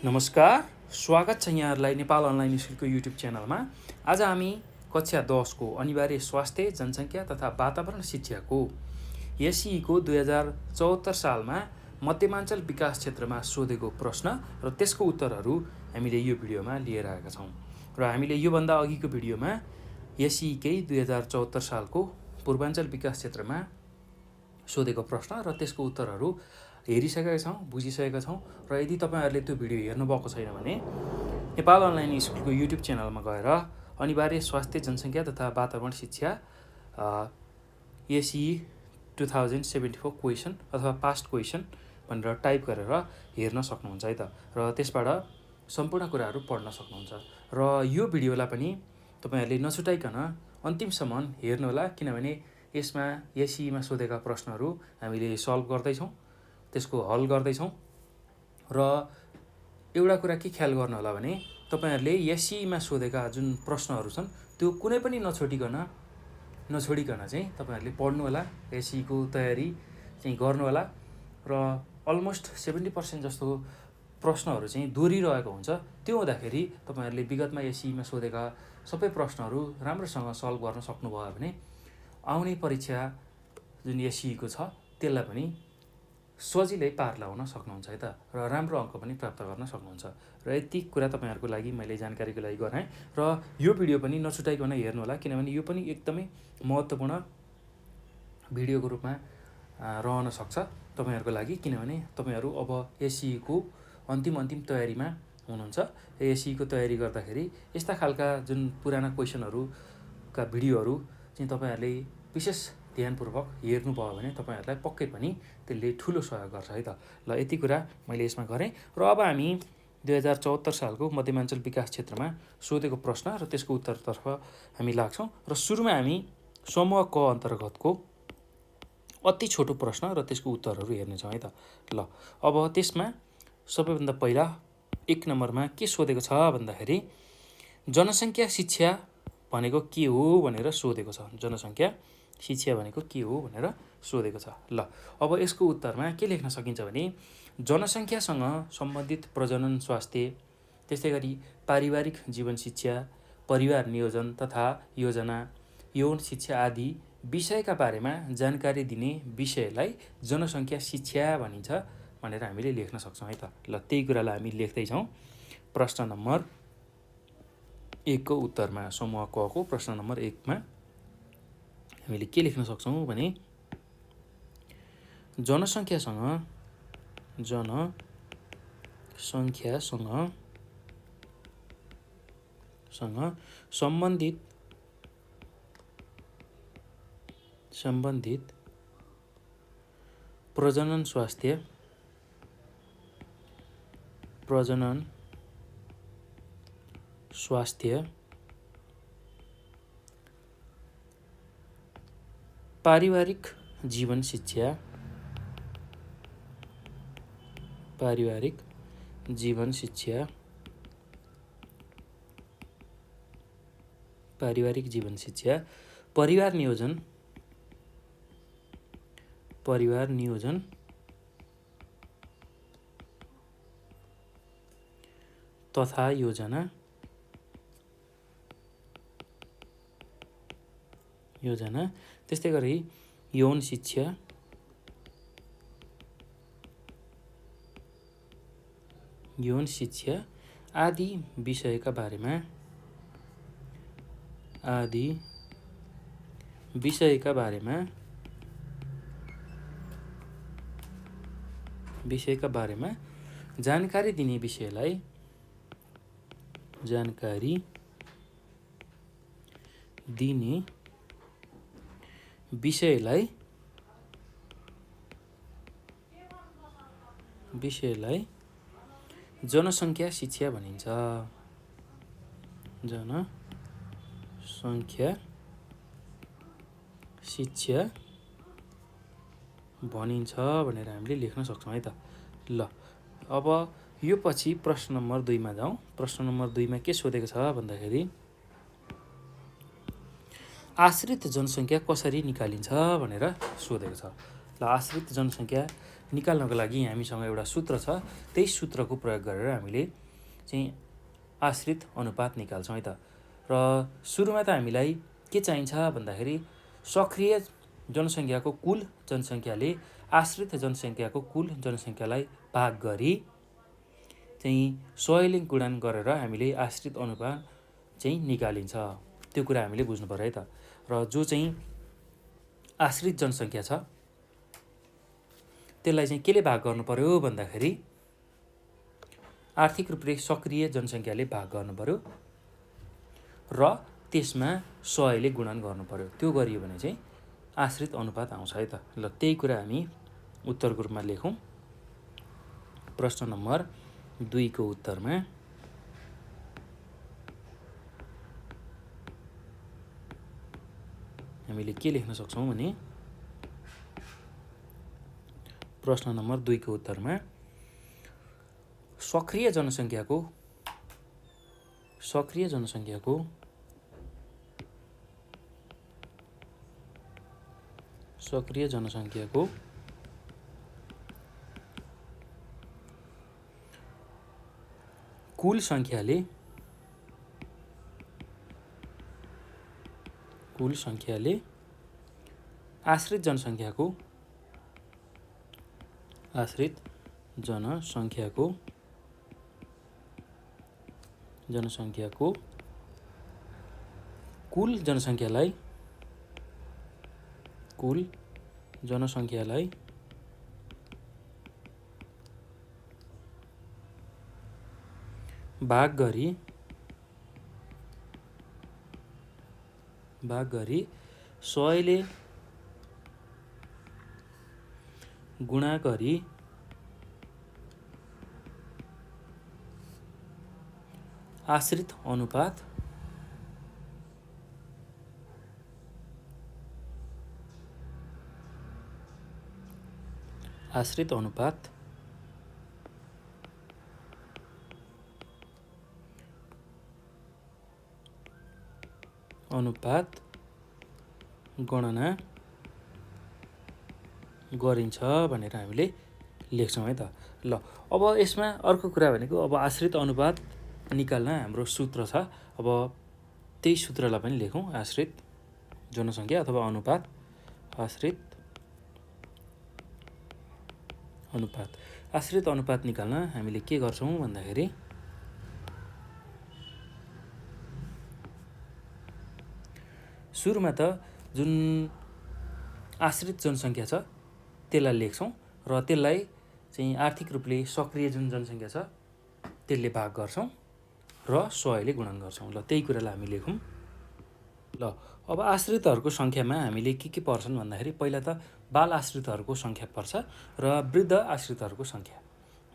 नमस्कार, स्वागत छ यहाँहरूलाई नेपाल अनलाइन स्कुलको युट्युब च्यानलमा। आज हामी कक्षा 10 को अनिवार्य स्वास्थ्य, जनसङ्ख्या तथा वातावरण शिक्षाको एसईको 2074 सालमा मध्यमाञ्चल विकास क्षेत्रमा सोधेको प्रश्न र त्यसको उत्तरहरू हामीले यो भिडियोमा लिएर आएका छौँ। र हामीले योभन्दा अघिको भिडियोमा एसईकै 2074 सालको पूर्वाञ्चल विकास क्षेत्रमा सोधेको प्रश्न र त्यसको उत्तरहरू हेरिसकेका छौँ, बुझिसकेका छौँ। र यदि तपाईँहरूले त्यो भिडियो हेर्नुभएको छैन भने नेपाल अनलाइन स्कुलको युट्युब च्यानलमा गएर अनिवार्य स्वास्थ्य, जनसङ्ख्या तथा वातावरण शिक्षा एसई 2074 क्वेसन अथवा पास्ट क्वेसन भनेर टाइप गरेर हेर्न सक्नुहुन्छ है त। र त्यसबाट सम्पूर्ण कुराहरू पढ्न सक्नुहुन्छ। र यो भिडियोलाई पनि तपाईँहरूले नछुटाइकन अन्तिमसम्म हेर्नुहोला, किनभने यसमा एसईमा सोधेका प्रश्नहरू हामीले सल्भ गर्दैछौँ, त्यसको हल गर्दैछौँ। र एउटा कुरा के ख्याल गर्नुहोला भने तपाईँहरूले एसईमा सोधेका जुन प्रश्नहरू छन् त्यो कुनै पनि नछोडिकन चाहिँ तपाईँहरूले पढ्नुहोला, एसईको तयारी चाहिँ गर्नुहोला। र अलमोस्ट 70% जस्तो प्रश्नहरू चाहिँ दोहोरिरहेको हुन्छ। त्यो हुँदाखेरि तपाईँहरूले विगतमा एसईमा सोधेका सबै प्रश्नहरू राम्रोसँग सल्भ गर्न सक्नुभयो भने आउने परीक्षा जुन एसईको छ त्यसलाई पनि सजिलै पार लगाउन सक्नुहुन्छ है त। र राम्रो अङ्क पनि प्राप्त गर्न सक्नुहुन्छ। र यति कुरा तपाईँहरूको लागि मैले जानकारीको लागि गराएँ। र यो भिडियो पनि नछुटाइकन हेर्नुहोला, किनभने यो पनि एकदमै महत्त्वपूर्ण भिडियोको रूपमा रहन सक्छ तपाईँहरूको लागि। किनभने तपाईँहरू अब एसईको अन्तिम तयारीमा हुनुहुन्छ। एसईको तयारी गर्दाखेरि यस्ता खालका जुन पुराना क्वेसनहरूका भिडियोहरू चाहिँ तपाईँहरूले विशेष ध्यानपूर्वक हेर्नुभयो भने तपाईँहरूलाई पक्कै पनि त्यसले ठुलो सहयोग गर्छ है त। ल, यति कुरा मैले यसमा गरेँ। र अब हामी 2074 सालको मध्यमाञ्चल विकास क्षेत्रमा सोधेको प्रश्न र त्यसको उत्तरतर्फ हामी लाग्छौँ। र सुरुमा हामी समूह क अन्तर्गतको अति छोटो प्रश्न र त्यसको उत्तरहरू हेर्नेछौँ है त। ल, अब त्यसमा सबैभन्दा पहिला 1 नम्बरमा के सोधेको छ भन्दाखेरि जनसङ्ख्या शिक्षा भनेको के हो भनेर सोधेको छ। जनसङ्ख्या शिक्षा भनेको के हो भनेर सोधेको छ। ल, अब यसको उत्तरमा के लेख्न सकिन्छ भने जनसङ्ख्यासँग सम्बन्धित प्रजनन स्वास्थ्य, त्यस्तै गरी पारिवारिक जीवन शिक्षा, परिवार नियोजन तथा योजना, यौन शिक्षा आदि विषयका बारेमा जानकारी दिने विषयलाई जनसङ्ख्या शिक्षा भनिन्छ भनेर हामीले लेख्न सक्छौँ है त। ल, त्यही कुरालाई हामी लेख्दैछौँ प्रश्न नम्बर 1 को उत्तरमा। समूह क को प्रश्न नम्बर 1 मा हामीले के लेख्न सक्छौँ भने जनसङ्ख्यासँग सम्बन्धित प्रजनन स्वास्थ्य, पारिवारिक जीवन शिक्षा, परिवार नियोजन तथा योजना, त्यस्तै गरी यौन शिक्षा आदि विषयका बारेमा जानकारी दिने विषयलाई जनसङ्ख्या शिक्षा भनिन्छ। जनसङ्ख्या शिक्षा भनिन्छ भनेर हामीले लेख्न सक्छौँ है त। ल, अब यो पछि प्रश्न नम्बर 2 मा जाउँ। प्रश्न नम्बर 2 मा के सोधेको छ भन्दाखेरि आश्रित जनसङ्ख्या कसरी निकालिन्छ भनेर सोधेको छ। ल, आश्रित जनसङ्ख्या निकाल्नको लागि हामीसँग एउटा सूत्र छ। त्यही सूत्रको प्रयोग गरेर हामीले चाहिँ आश्रित अनुपात निकाल्छौँ है त। र सुरुमा त हामीलाई के चाहिन्छ भन्दाखेरि सक्रिय जनसङ्ख्याको कुल जनसङ्ख्याले आश्रित जनसङ्ख्याको कुल जनसङ्ख्यालाई भाग गरी चाहिँ 100ले गुणन गरेर हामीले आश्रित अनुपात चाहिँ निकालिन्छ। त्यो कुरा हामीले बुझ्नु पर्यो है त। र जो चाहिँ आश्रित जनसङ्ख्या छ त्यसलाई चाहिँ केले भाग गर्नु पर्यो भन्दाखेरि आर्थिक रूपले सक्रिय जनसङ्ख्याले भाग गर्नु पर्यो र त्यसमा 100ले गुणन गर्नु पर्यो। त्यो गरियो भने चाहिँ आश्रित अनुपात आउँछ है त। ल त्यही कुरा हामी उत्तरको रूपमा लेखौँ। प्रश्न नम्बर 2 को उत्तरमा हामीले के लेख्न सक्छौँ भने प्रश्न नम्बर 2 को उत्तरमा सक्रिय जनसङ्ख्याको कुल सङ्ख्याले आश्रित जनसङ्ख्याको कुल जनसङ्ख्यालाई भाग गरी 100ले गुणा गरी आश्रित अनुपात गणना गरिन्छ भनेर हामीले लेख्छौँ है त। ल अब यसमा अर्को कुरा भनेको अब आश्रित अनुपात निकाल्न हाम्रो सूत्र छ। अब त्यही सूत्रलाई पनि लेखौँ। आश्रित जनसङ्ख्या अथवा अनुपात आश्रित अनुपात निकाल्न हामीले के गर्छौँ भन्दाखेरि सुरुमा त जुन आश्रित जनसङ्ख्या छ त्यसलाई लेख्छौँ र त्यसलाई चाहिँ आर्थिक रूपले सक्रिय जुन जनसङ्ख्या छ त्यसले भाग गर्छौँ र 100ले गुणन गर्छौँ। ल त्यही कुरालाई हामी लेखौँ। ल अब आश्रितहरूको सङ्ख्यामा हामीले के पर्छन् भन्दाखेरि पहिला त बाल आश्रितहरूको सङ्ख्या पर्छ र वृद्ध आश्रितहरूको सङ्ख्या।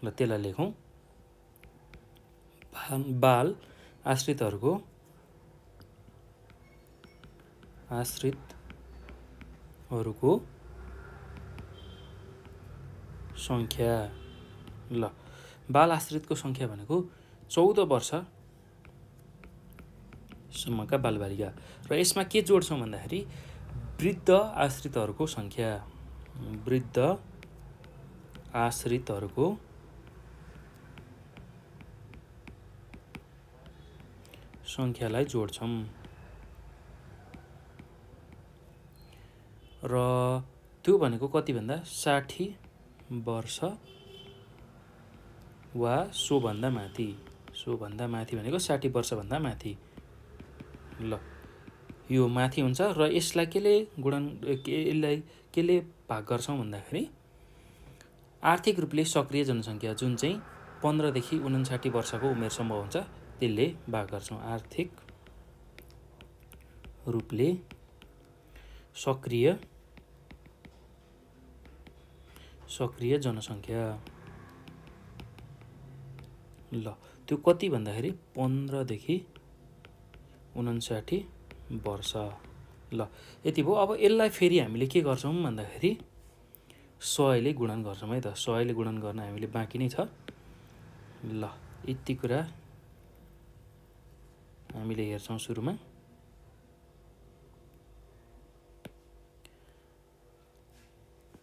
ल त्यसलाई लेखौँ। बाल आश्रितहरूको सङ्ख्या। ल बाल आश्रितको सङ्ख्या भनेको 14 वर्षसम्मका बालबालिका र यसमा के जोड्छौँ भन्दाखेरि वृद्ध आश्रितहरूको सङ्ख्यालाई जोड्छौँ र त्यो भनेको कति भन्दा 60 वर्ष वा सोभन्दा माथि भनेको 60 वर्षभन्दा माथि। ल यो माथि हुन्छ र यसलाई केले भाग गर्छौँ भन्दाखेरि आर्थिक रूपले सक्रिय जनसङ्ख्या जुन चाहिँ 15 देखि 59 वर्षको उमेरसम्म हुन्छ त्यसले भाग गर्छौँ। आर्थिक रूपले सक्रिय जनसङ्ख्या। ल त्यो कति भन्दाखेरि 15 देखि 59 वर्ष। ल यति भयो। अब यसलाई फेरि हामीले के गर्छौँ भन्दाखेरि 100ले गुणन गर्छौँ है त। 100ले गुणन गर्न हामीले बाँकी नै छ। ल यति कुरा हामीले हेर्छौँ सुरुमा।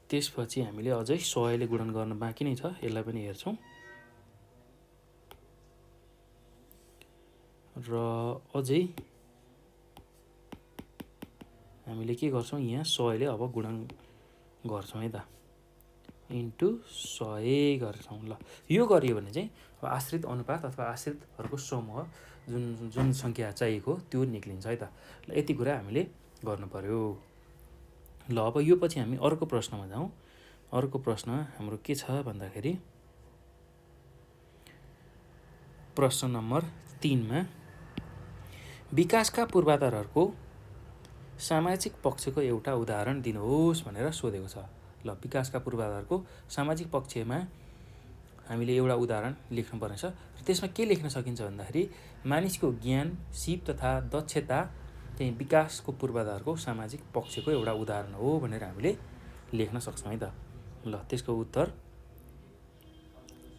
त्यसपछि हामीले अझै 100 ले गुणन गर्न बाँकी नै छ, यसलाई पनि हेर्छौँ। र अझै हामीले के गर्छौँ, यहाँ 100 ले अब गुणन गर्छौँ है त, इन्टु 100 गर्छौँ। ल यो गरियो भने चाहिँ अब आश्रित अनुपात अथवा आश्रितहरूको समूह जुन सङ्ख्या चाहिएको त्यो निक्लिन्छ है त। ल यति कुरा हामीले गर्नु पर्यो। ल अब यो पछि हामी अर्को प्रश्नमा जाउँ। अर्को प्रश्न हाम्रो के छ भन्दाखेरि प्रश्न नम्बर 3 मा विकासका पूर्वाधारहरूको सामाजिक पक्षको एउटा उदाहरण दिनुहोस् भनेर सोधेको छ। ल विकासका पूर्वाधारको सामाजिक पक्षमा हामीले एउटा उदाहरण लेख्नुपर्ने छ। र त्यसमा के लेख्न सकिन्छ भन्दाखेरि मानिसको ज्ञान, सिप तथा दक्षता चाहिँ विकासको पूर्वाधारको सामाजिक पक्षको एउटा उदाहरण हो भनेर हामीले लेख्न सक्छौँ है त। ल त्यसको उत्तर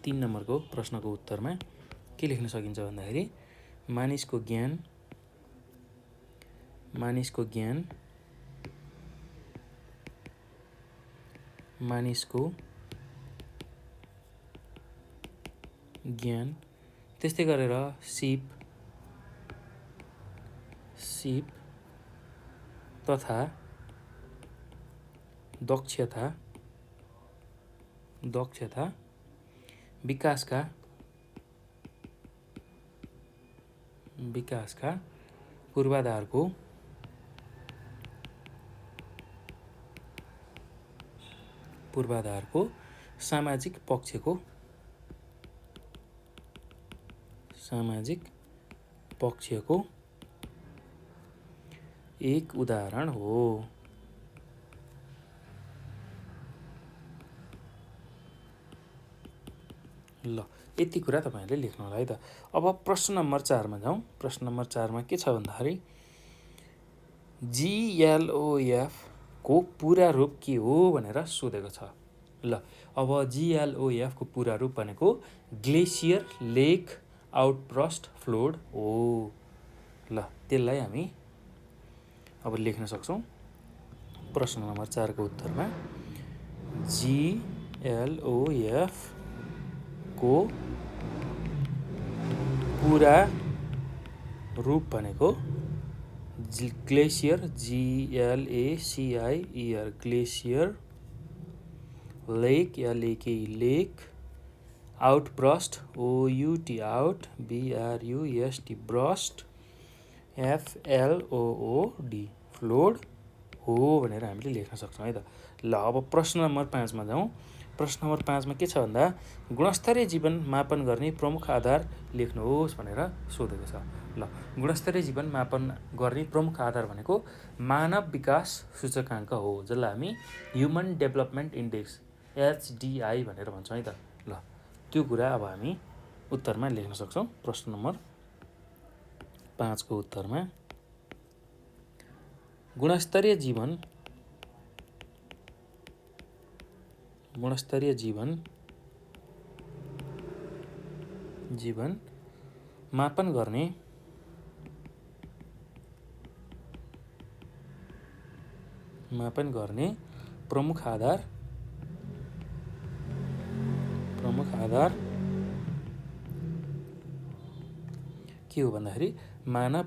3 नम्बरको प्रश्नको उत्तरमा के लेख्न सकिन्छ भन्दाखेरि मानिसको ज्ञान त्यस्तै गरेर सिप तथा दक्षता विकासका पूर्वाधारको सामाजिक पक्षको एक उदाहरण हो। ल यति कुरा तपाईहरुले लेख्नु होला है त। अब प्रश्न नम्बर 4 मा जाउँ। प्रश्न नम्बर 4 मा के छ भन्दाखेरि GLOF को पूरा रूप के हो भनेर सोधेको छ। ल अब GLOF को पूरा रूप भनेको ग्लेसियर लेक आउटब्रस्ट फ्लोड हो। ल त्यसलाई हामी अब लेख्न सक्छौँ प्रश्न नम्बर 4 को उत्तरमा GLOF को पूरा रूप भनेको glacier GLACIER glacier lake lake outburst OUT BRUST burst FLOOD flood हो भनेर हामीले लेख्न सक्छौँ है त। ल अब प्रश्न नम्बर 5 मा जाउँ। प्रश्न नम्बर 5 मा के छ भन्दा गुणस्तरीय जीवन मापन गर्ने प्रमुख आधार लेख्नुहोस् भनेर सोधेको छ। ल गुणस्तरीय जीवन मापन गर्ने प्रमुख आधार भनेको मानव विकास सूचकाङ्क हो, जसलाई हामी ह्युमन डेभलपमेन्ट इन्डेक्स HDI भनेर भन्छौँ है त। ल त्यो कुरा अब हामी उत्तरमा लेख्न सक्छौँ। प्रश्न नम्बर 5 को उत्तरमा गुणस्तरीय जीवन मापन गर्ने प्रमुख आधार के हो भन्दाखेरि मानव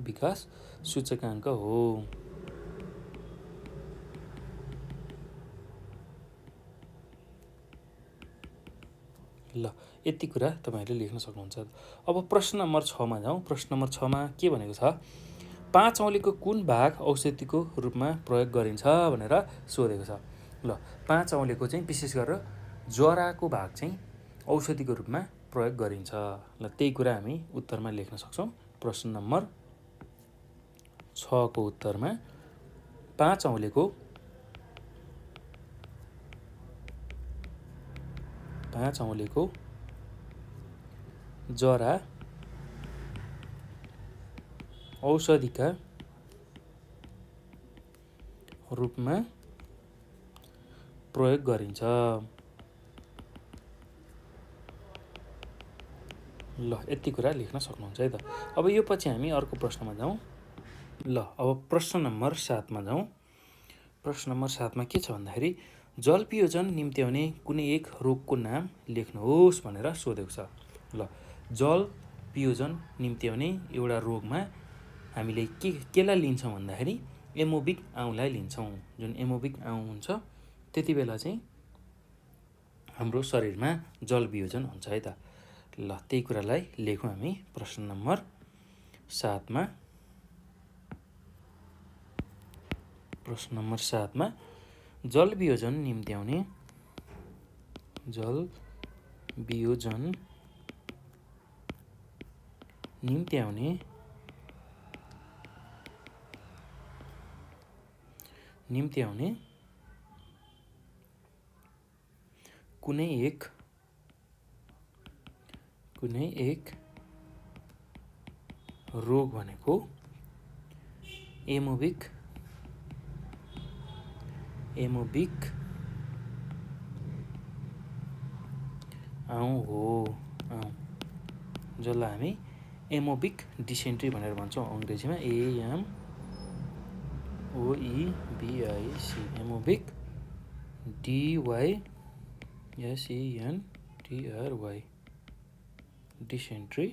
विकास सूचकाङ्क हो। ल यति कुरा तपाईहरुले लेख्न सक्नुहुन्छ। अब प्रश्न नम्बर 6 मा जाउँ। प्रश्न नम्बर 6 मा के भनेको छ 5 औँलीको कुन भाग औषधिको रूपमा प्रयोग गरिन्छ भनेर सोधेको छ। ल 5 औँलीको चाहिँ विशेष गरेर जराको भाग चाहिँ औषधिको रूपमा प्रयोग गरिन्छ। ल त्यही कुरा हामी उत्तरमा लेख्न सक्छौँ। प्रश्न नम्बर 6 को उत्तरमा 5 औँलीको जरा औषधिका रूपमा प्रयोग गरिन्छ। ल यति कुरा लेख्न सक्नुहुन्छ है त। अब यो पछि हामी अर्को प्रश्नमा जाउँ। ल अब प्रश्न नम्बर 7 मा जाउँ। प्रश्न नम्बर 7 मा के छ भन्दाखेरि जलवियोजन निम्त्याउने कुनै एक रोगको नाम लेख्नुहोस् भनेर सोधेको छ। ल जलवियोजन निम्त्याउने एउटा रोगमा हामीले केलाई लिन्छौँ भन्दाखेरि एमोबिक आउँलाई लिन्छौँ। जुन एमोबिक आउँ हुन्छ त्यति बेला चाहिँ हाम्रो शरीरमा जलवियोजन हुन्छ है त। ल त्यही कुरालाई लेखौँ हामी प्रश्न नम्बर 7 मा। प्रश्न नम्बर 7 मा जलवियोजन निम्त्याउने कुनै एक रोग भनेको एमोबिक आउँ हो। जसलाई हामी एमोबिक डिसेन्ट्री भनेर भन्छौँ अङ्ग्रेजीमा AMOEBIC एमोबिक DYSENTRY डिसेन्ट्री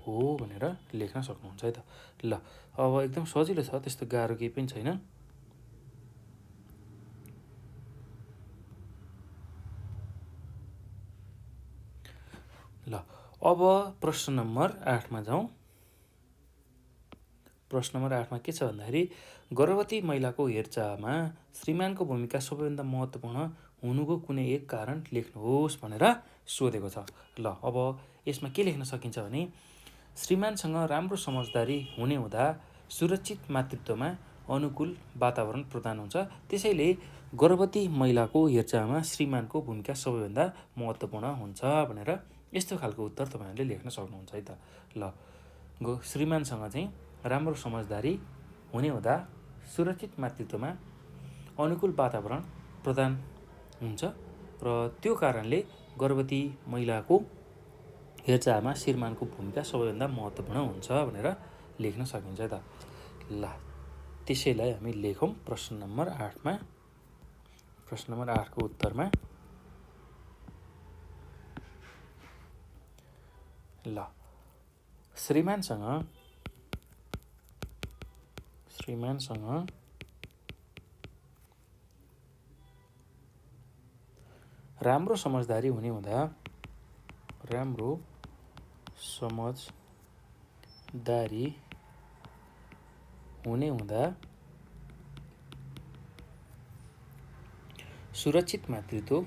हो भनेर लेख्न सक्नुहुन्छ है त। ल अब एकदम सजिलो छ, त्यस्तो गाह्रो केही पनि छैन। ल अब प्रश्न नम्बर 8 मा जाउँ। प्रश्न नम्बर 8 मा के छ भन्दाखेरि गर्भवती महिलाको हेरचाहमा श्रीमानको भूमिका सबैभन्दा महत्त्वपूर्ण हुनुको कुनै एक कारण लेख्नुहोस् भनेर सोधेको छ। ल अब यसमा के लेख्न सकिन्छ भने श्रीमानसँग राम्रो समझदारी हुने हुँदा सुरक्षित मातृत्वमा अनुकूल वातावरण प्रदान हुन्छ। त्यसैले गर्भवती महिलाको हेरचाहमा श्रीमानको भूमिका सबैभन्दा महत्त्वपूर्ण हुन्छ भनेर यस्तो खालको उत्तर तपाईँहरूले लेख्न सक्नुहुन्छ है त। ल श्रीमानसँग चाहिँ राम्रो समझदारी हुने हुँदा सुरक्षित मातृत्वमा अनुकूल वातावरण प्रदान हुन्छ र त्यो कारणले गर्भवती महिलाको हेरचाहमा श्रीमानको भूमिका सबैभन्दा महत्त्वपूर्ण हुन्छ भनेर लेख्न सकिन्छ है त। ल त्यसैलाई हामी लेखौँ प्रश्न नम्बर 8 मा। प्रश्न नम्बर 8 को उत्तरमा ल श्रीमानसँग राम्रो समझदारी हुने हुँदा सुरक्षित मातृत्व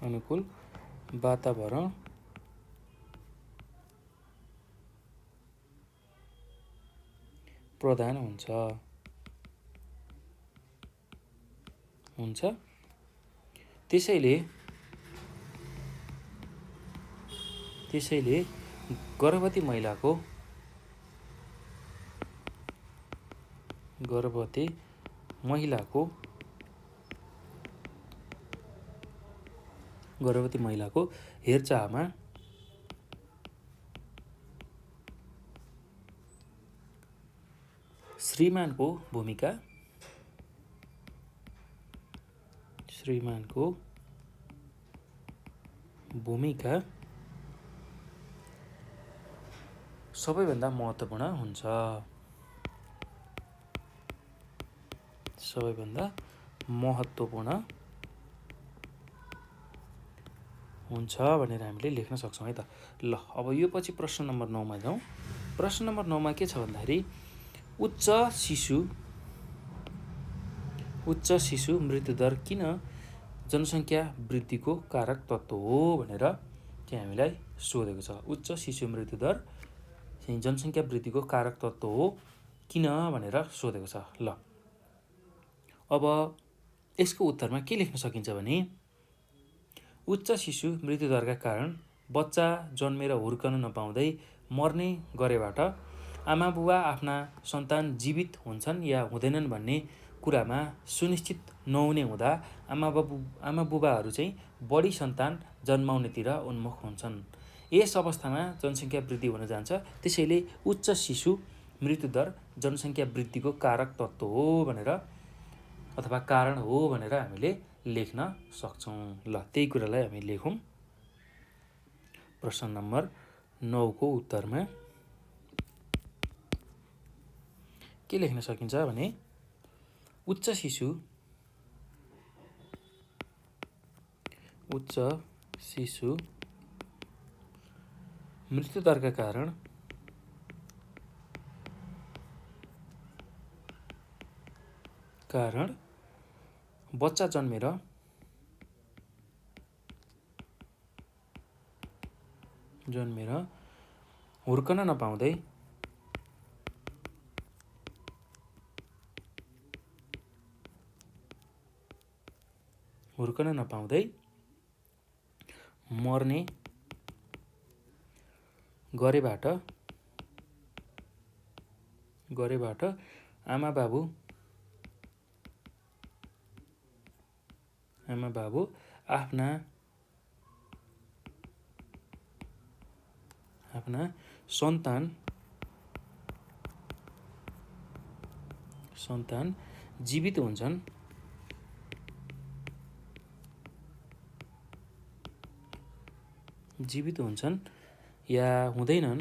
अनुकूल वातावरण प्रदान हुन्छ। त्यसैले गर्भवती महिलाको हेरचाहमा श्रीमानको भूमिका सबैभन्दा महत्त्वपूर्ण हुन्छ भनेर हामीले लेख्न सक्छौँ है त। ल अब यो पछि प्रश्न नम्बर 9 मा जाउँ। प्रश्न नम्बर 9 मा के छ भन्दाखेरि उच्च शिशु मृत्युदर किन जनसङ्ख्या वृद्धिको कारक तत्त्व हो भनेर चाहिँ हामीलाई सोधेको छ। उच्च शिशु मृत्युदर चाहिँ जनसङ्ख्या वृद्धिको कारक तत्त्व हो किन भनेर सोधेको छ। ल अब यसको उत्तरमा के लेख्न सकिन्छ भने उच्च शिशु मृत्युदरका कारण बच्चा जन्मेर हुर्कन नपाउँदै मर्ने गरेबाट आमाबुबा आफ्ना सन्तान जीवित हुन्छन् या हुँदैनन् भन्ने कुरामा सुनिश्चित नहुने हुँदा आमाबुबाहरू चाहिँ बढी सन्तान जन्माउनेतिर उन्मुख हुन्छन्। यस अवस्थामा जनसङ्ख्या वृद्धि हुन जान्छ। त्यसैले उच्च शिशु मृत्युदर जनसङ्ख्या वृद्धिको कारक तत्त्व हो भनेर अथवा कारण हो भनेर हामीले लेख्न सक्छौँ। ल त्यही कुरालाई हामी लेखौँ। प्रश्न नम्बर 9 को उत्तरमा के लेख्न सकिन्छ भने उच्च शिशु मृत्युदरका कारण बच्चा जन्मेर हुर्कन नपाउँदै मर्ने गरेबाट आमाबाबु आफ्ना सन्तान जीवित हुन्छन् या हुँदैनन्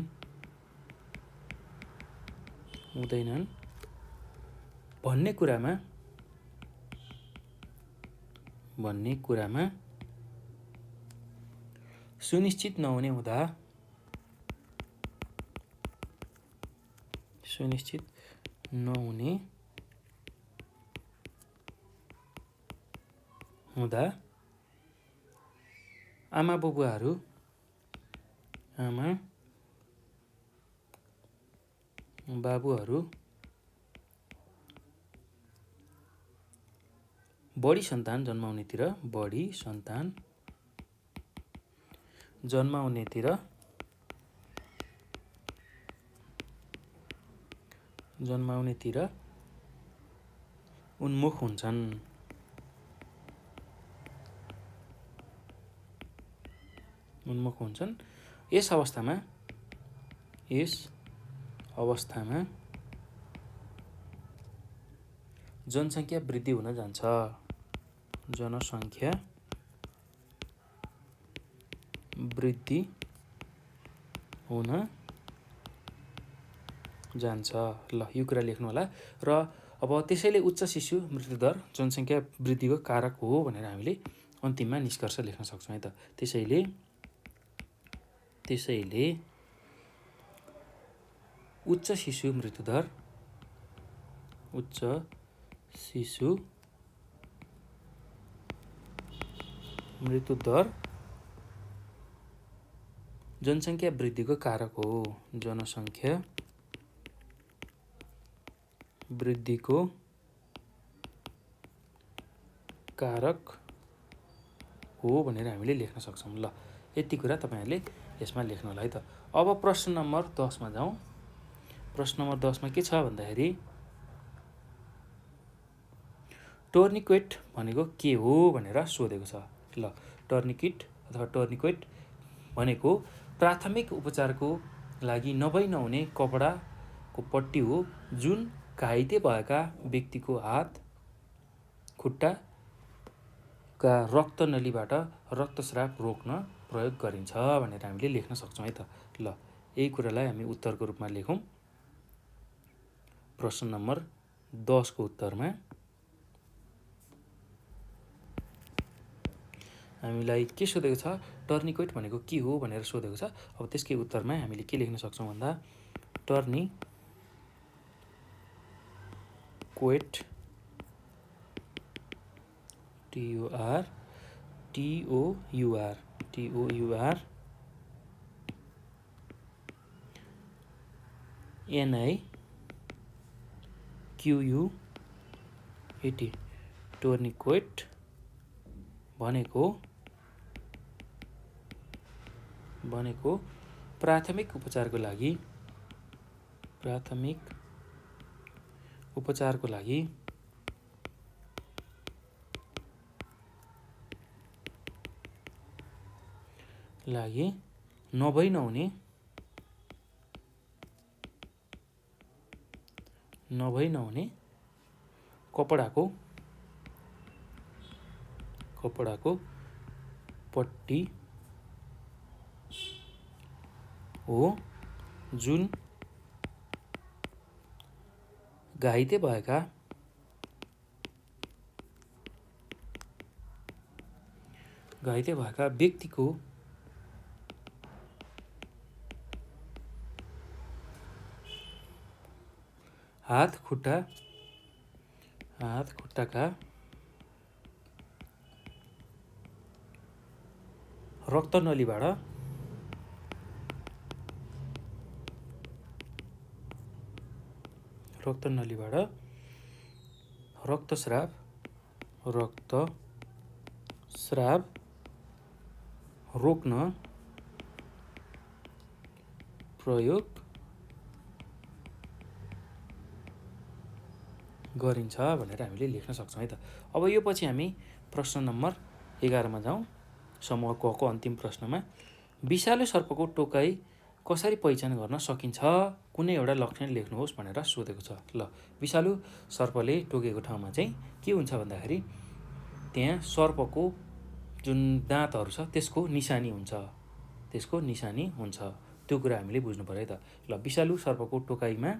भन्ने कुरामा सुनिश्चित नहुने हुँदा आमाबुबाहरू बढी सन्तान जन्माउनेतिर उन्मुख हुन्छन्। यस अवस्थामा जनसङ्ख्या वृद्धि हुन जान्छ। ल यो कुरा लेख्नु होला। र अब त्यसैले उच्च शिशु मृत्युदर जनसङ्ख्या वृद्धिको कारक हो भनेर हामीले अन्तिममा निष्कर्ष लेख्न सक्छौँ है त। त्यसैले उच्च शिशु मृत्युदर जनसङ्ख्या वृद्धिको कारक हो। जनसङ्ख्या वृद्धिको कारक हो भनेर हामीले लेख्न सक्छौँ। ल यति कुरा तपाईँहरूले यसमा लेख्नु होला है त। अब प्रश्न नम्बर 10 मा जाउँ। प्रश्न नम्बर 10 मा के छ भन्दाखेरि टोर्निक्वेट भनेको के हो भनेर सोधेको छ। ल टोर्निकेट अथवा टोर्निक्वेट भनेको प्राथमिक उपचारको लागि नभई नहुने कपडाको पट्टी हो जुन घाइते भएका व्यक्तिको हात खुट्टाका रक्तनलीबाट रक्तस्राव रोक्न प्रयोग गरिन्छ भनेर हामीले लेख्न सक्छौँ है त। ल यही कुरालाई हामी उत्तरको रूपमा लेखौँ। प्रश्न नम्बर 10 को उत्तरमा हामीलाई के सोधेको छ, टर्निक्वेट भनेको के हो भनेर सोधेको छ। अब त्यसकै उत्तरमा हामीले के लेख्न सक्छौँ भन्दा टर्निक्वेट TORNIQUET टोर्निक्वेट भनेको प्राथमिक उपचारको लागि प्राथमिक उपचारको लागि नभई नहुने कपडाको पट्टी हो जुन घाइते भएका व्यक्तिको हात खुट्टाका रक्तनलीबाट रक्तस्राव रोक्न प्रयोग गरिन्छ भनेर हामीले लेख्न सक्छौँ है त। अब यो पछि हामी प्रश्न नम्बर 11 मा जाउँ। समूह क को अन्तिम प्रश्नमा विषालु सर्पको टोकाइ कसरी पहिचान गर्न सकिन्छ, कुनै एउटा लक्षण लेख्नुहोस् भनेर सोधेको छ। ल, विषालु सर्पले टोकेको ठाउँमा चाहिँ के हुन्छ भन्दाखेरि त्यहाँ सर्पको जुन दाँतहरू छ त्यसको निशानी हुन्छ, त्यो कुरा हामीले बुझ्नु पर्यो है त। ल, विषालु सर्पको टोकाइमा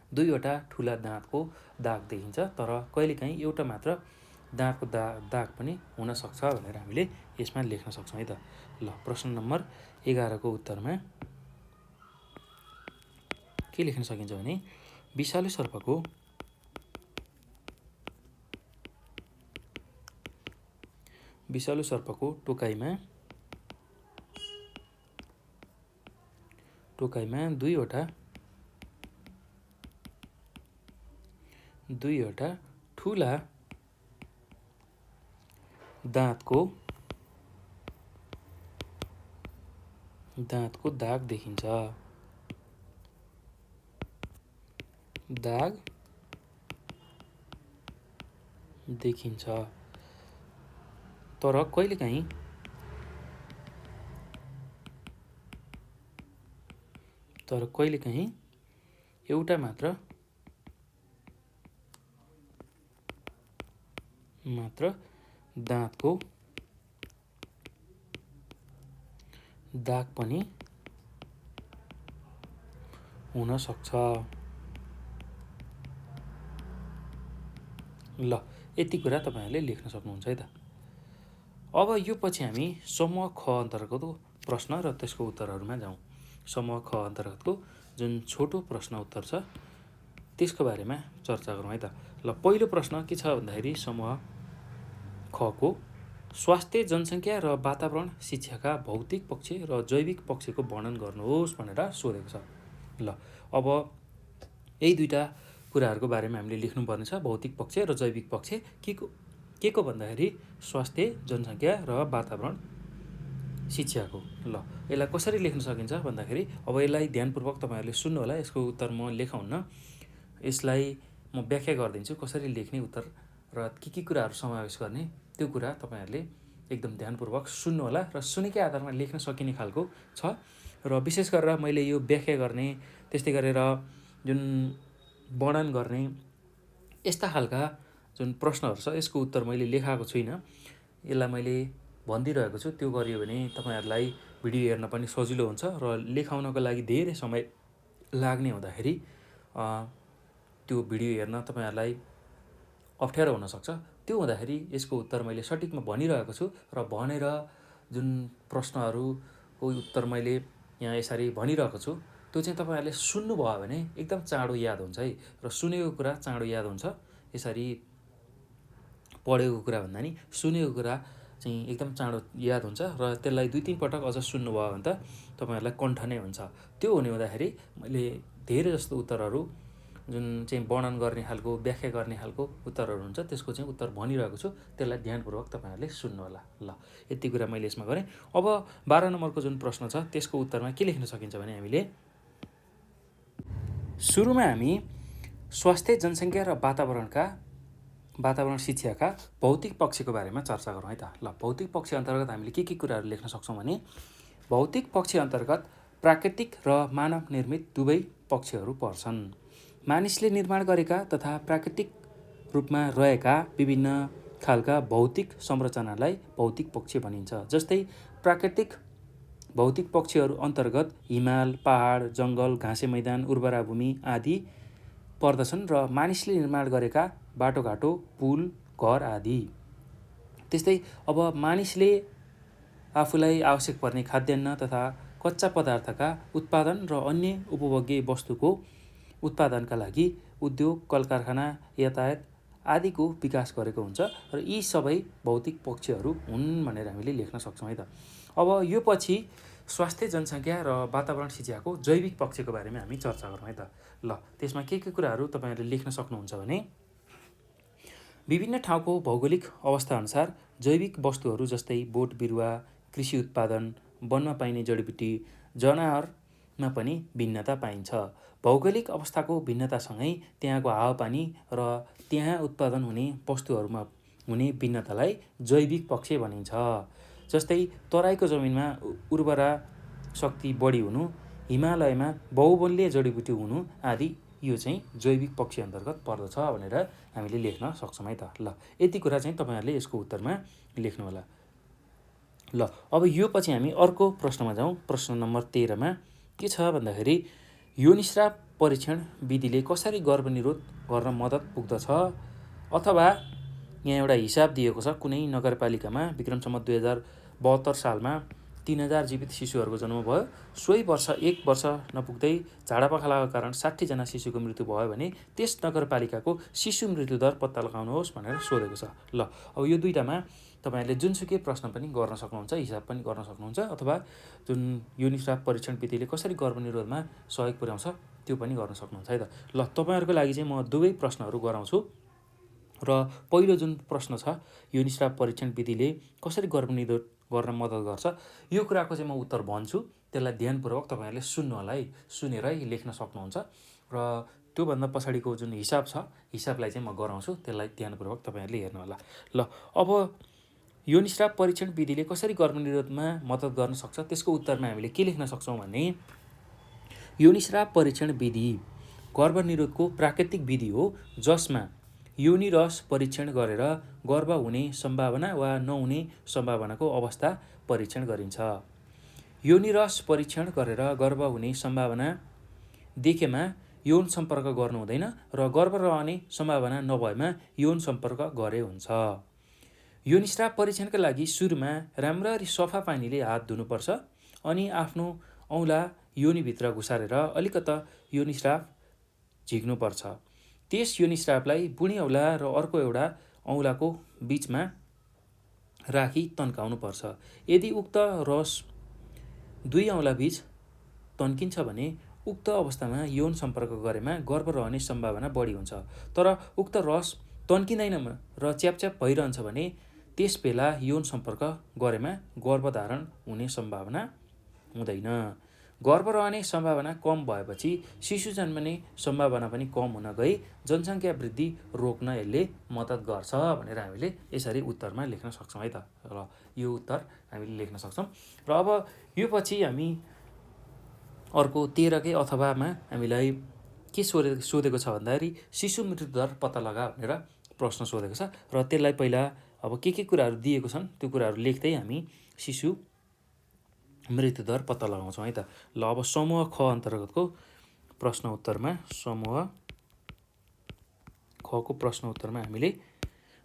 2वटा ठुला दाँतको दाग देखिन्छ, तर कहिलेकाहीँ एउटा मात्र दाँतको दाग पनि हुन सक्छ भनेर हामीले यसमा लेख्न सक्छौँ है त। ल, प्रश्न नम्बर 11 को उत्तरमा के लेख्न सकिन्छ भने विषालु सर्पको टोकाइमा 2वटा ठुला दाँतको दाग देखिन्छ। तर कहिलेकाहीँ एउटा मात्र दाँतको दाग पनि हुन सक्छ। ल, यति कुरा तपाईहरुले लेख्न सक्नुहुन्छ है त। अब यो पछि हामी समूह ख अन्तर्गतको प्रश्न र त्यसको उत्तरहरुमा जाउँ। समूह ख अन्तर्गतको जुन छोटो प्रश्न उत्तर छ त्यसको बारेमा चर्चा गरौँ है त। ल, पहिलो प्रश्न के छ भन्दाखेरि समूह ख को स्वास्थ्य, जनसङ्ख्या र वातावरण शिक्षाका भौतिक पक्ष र जैविक पक्षको वर्णन गर्नुहोस् भनेर सोधेको छ। ल, अब यही दुईटा कुराहरुको बारेमा हामीले लेख्नुपर्ने छ। भौतिक पक्ष र जैविक पक्ष के को भन्दाखेरि स्वास्थ्य, जनसङ्ख्या र वातावरण शिक्षाको। ल, यसलाई कसरी लेख्न सकिन्छ भन्दाखेरि अब यसलाई ध्यानपूर्वक तपाईहरुले सुन्नु होला। यसको उत्तर म लेखाउन्न, यसलाई म व्याख्या गरिदिन्छु कसरी लेख्ने उत्तर र के कुराहरु समावेश गर्ने त्यो कुरा तपाईहरुले एकदम ध्यानपूर्वक सुन्नु होला र सुनेकै आधारमा लेख्न सकिने खालको छ। र विशेष गरेर मैले यो व्याख्या गर्ने, त्यस्तै गरेर जुन वर्णन गर्ने यस्ता खालका जुन प्रश्नहरु छ यसको उत्तर मैले लेखाएको छुइनँ। यसलाई मैले भनिदिइरहेको छु। त्यो गरियो भने तपाईहरुलाई भिडियो हेर्न पनि सजिलो हुन्छ र लेखाउनको लागि धेरै समय लाग्ने हुँदाखेरि त्यो भिडियो हेर्न तपाईहरुलाई अप्ठ्यारो हुन सक्छ। त्यो हुँदाखेरि यसको उत्तर मैले सठिकमा भनिरहेको छु र भनेर जुन प्रश्नहरुको उत्तर मैले यहाँ यसरी भनिरहेको छु त्यो चाहिँ तपाईहरुले सुन्नु भयो भने एकदम चाँडो याद हुन्छ है। र सुनेको कुरा चाँडो याद हुन्छ। यसरी पढेको कुरा भन्दा नि सुनेको कुरा चाहिँ एकदम चाँडो याद हुन्छ र त्यसलाई 2-3 पटक अझ सुन्नु भयो भने त तपाईहरुलाई कण्ठ नै हुन्छ। त्यो हुने हुँदाखेरि मैले धेरै जस्तो उत्तरहरु जुन चाहिँ वर्णन गर्ने खालको, व्याख्या गर्ने खालको उत्तरहरु हुन्छ त्यसको चाहिँ उत्तर भनिरहेको छु। त्यसलाई ध्यानपूर्वक तपाईहरुले सुन्नु होला। ल, यति कुरा मैले यसमा गरेँ। अब 12 नम्बरको जुन प्रश्न छ त्यसको उत्तरमा के लेख्न सकिन्छ भने हामीले सुरुमा हामी स्वास्थ्य, जनसङ्ख्या र वातावरण शिक्षाका भौतिक पक्षको बारेमा चर्चा गरौँ है त। ल, भौतिक पक्ष अन्तर्गत हामीले के कुराहरू लेख्न सक्छौँ भने भौतिक पक्ष अन्तर्गत प्राकृतिक र मानव निर्मित दुवै पक्षहरू पर्छन्। मानिसले निर्माण गरेका तथा प्राकृतिक रूपमा रहेका विभिन्न खालका भौतिक संरचनालाई भौतिक पक्ष भनिन्छ। जस्तै प्राकृतिक भौतिक पक्षहरू अन्तर्गत हिमाल, पहाड, जङ्गल, घाँसे मैदान, उर्वरा भूमि आदि पर्दछन् र मानिसले निर्माण गरेका बाटोघाटो, पुल, घर आदि। त्यस्तै अब मानिसले आफूलाई आवश्यक पर्ने खाद्यान्न तथा कच्चा पदार्थका उत्पादन र अन्य उपभोग्य वस्तुको उत्पादनका लागि उद्योग, कलकारखाना, यातायात आदिको विकास गरेको हुन्छ र यी सबै भौतिक पक्षहरू हुन् भनेर हामीले लेख्न सक्छौँ है त। अब यो पछि स्वास्थ्य, जनसङ्ख्या र वातावरण शिक्षाको जैविक पक्षको बारेमा हामी चर्चा गरौँ है त। ल, त्यसमा के कुराहरू तपाईँहरूले लेख्न सक्नुहुन्छ भने विभिन्न ठाउँको भौगोलिक अवस्थाअनुसार जैविक वस्तुहरू जस्तै बोट बिरुवा, कृषि उत्पादन, वनमा पाइने जडीबुटी, जनावरमा पनि भिन्नता पाइन्छ। भौगोलिक अवस्थाको भिन्नतासँगै त्यहाँको हावापानी र त्यहाँ उत्पादन हुने वस्तुहरूमा हुने भिन्नतालाई जैविक पक्ष भनिन्छ। जस्तै तराईको जमिनमा उर्वरा शक्ति बढी हुनु, हिमालयमा बहुमूल्य जडीबुटी हुनु आदि यो चाहिँ जैविक पक्ष अन्तर्गत पर्दछ भनेर हामीले लेख्न सक्छौँ है त। ल, यति कुरा चाहिँ तपाईँहरूले यसको उत्तरमा लेख्नु होला। ल, अब यो पछि हामी अर्को प्रश्नमा जाउँ। प्रश्न नम्बर 13मा के छ भन्दाखेरि योनिस्राव परीक्षण विधिले कसरी गर्भनिरोध गर्न मद्दत पुग्दछ? अथवा यहाँ एउटा हिसाब दिएको छ, कुनै नगरपालिकामा विक्रम सम्वत 2072 सालमा 3000 जीवित शिशुहरूको जन्म भयो। सोही वर्ष 1 वर्ष नपुग्दै झाडापखालाको कारण 60 जना शिशुको मृत्यु भयो भने त्यस नगरपालिकाको शिशु मृत्यु दर पत्ता लगाउनुहोस् भनेर सोधेको छ। ल, अब यो दुईटामा तपाईँहरूले जुनसुकै प्रश्न पनि गर्न सक्नुहुन्छ, हिसाब पनि गर्न सक्नुहुन्छ, अथवा जुन योनिस्राव परीक्षण विधिले कसरी गर्भनिरोधमा सहयोग पुर्याउँछ त्यो पनि गर्न सक्नुहुन्छ है त। ल, तपाईँहरूको लागि चाहिँ म दुवै प्रश्नहरू गराउँछु र पहिलो जुन प्रश्न छ योनिस्राव परीक्षण विधिले कसरी गर्भनिरोध गर्न मद्दत गर्छ, यो कुराको चाहिँ म उत्तर भन्छु। त्यसलाई ध्यानपूर्वक तपाईँहरूले सुन्नु होला है, सुनेरै लेख्न सक्नुहुन्छ र त्योभन्दा पछाडिको जुन हिसाब छ हिसाबलाई चाहिँ म गराउँछु, त्यसलाई ध्यानपूर्वक तपाईँहरूले हेर्नु होला। ल, अब योनिस्राव परीक्षण विधिले कसरी गर्भनिरोधमा मद्दत गर्न सक्छ त्यसको उत्तरमा हामीले के लेख्न सक्छौँ भने योनिस्राव परीक्षण विधि गर्भनिरोधको प्राकृतिक विधि हो जसमा योनि रस परीक्षण गरेर गर्भ हुने सम्भावना वा नहुने सम्भावनाको अवस्था परीक्षण गरिन्छ। योनि रस परीक्षण गरेर गर्भ हुने सम्भावना देखेमा यौन सम्पर्क गर्नु हुँदैन र गर्भ रहने सम्भावना नभएमा यौन सम्पर्क गरे हुन्छ। योनिस्राव परीक्षणका लागि सुरुमा राम्ररी सफा पानीले हात धुनुपर्छ अनि आफ्नो औँला योनिभित्र घुसारेर अलिकता योनिस्राव झिक्नुपर्छ। त्यस योनिस्रावलाई बुढी औँला र अर्को एउटा औँलाको बिचमा राखी तन्काउनुपर्छ। यदि उक्त रस दुई औँला बिच तन्किन्छ भने उक्त अवस्थामा यौन सम्पर्क गरेमा गर्भ रहने सम्भावना बढी हुन्छ। तर उक्त रस तन्किँदैन र च्यापच्याप भइरहन्छ भने त्यस बेला यौन सम्पर्क गरेमा गर्भधारण हुने सम्भावना हुँदैन। गर्भ रहने सम्भावना कम भएपछि शिशु जन्मने सम्भावना पनि कम हुन गई जनसङ्ख्या वृद्धि रोक्न यसले मद्दत गर्छ भनेर हामीले यसरी उत्तरमा लेख्न सक्छौँ है त। र यो उत्तर हामीले लेख्न सक्छौँ। र अब यो पछि हामी अर्को 13कै अथवामा हामीलाई के सोधेको छ भन्दाखेरि शिशु मृत्यु दर पत्ता लगा भनेर प्रश्न सोधेको छ र त्यसलाई पहिला अब के कुराहरू दिएको छन् त्यो कुराहरू लेख्दै हामी शिशु मृत्यु दर पत्ता लगाउँछौँ है त। ल, अब समूह ख अन्तर्गतको प्रश्न उत्तरमा समूह खको प्रश्न उत्तरमा हामीले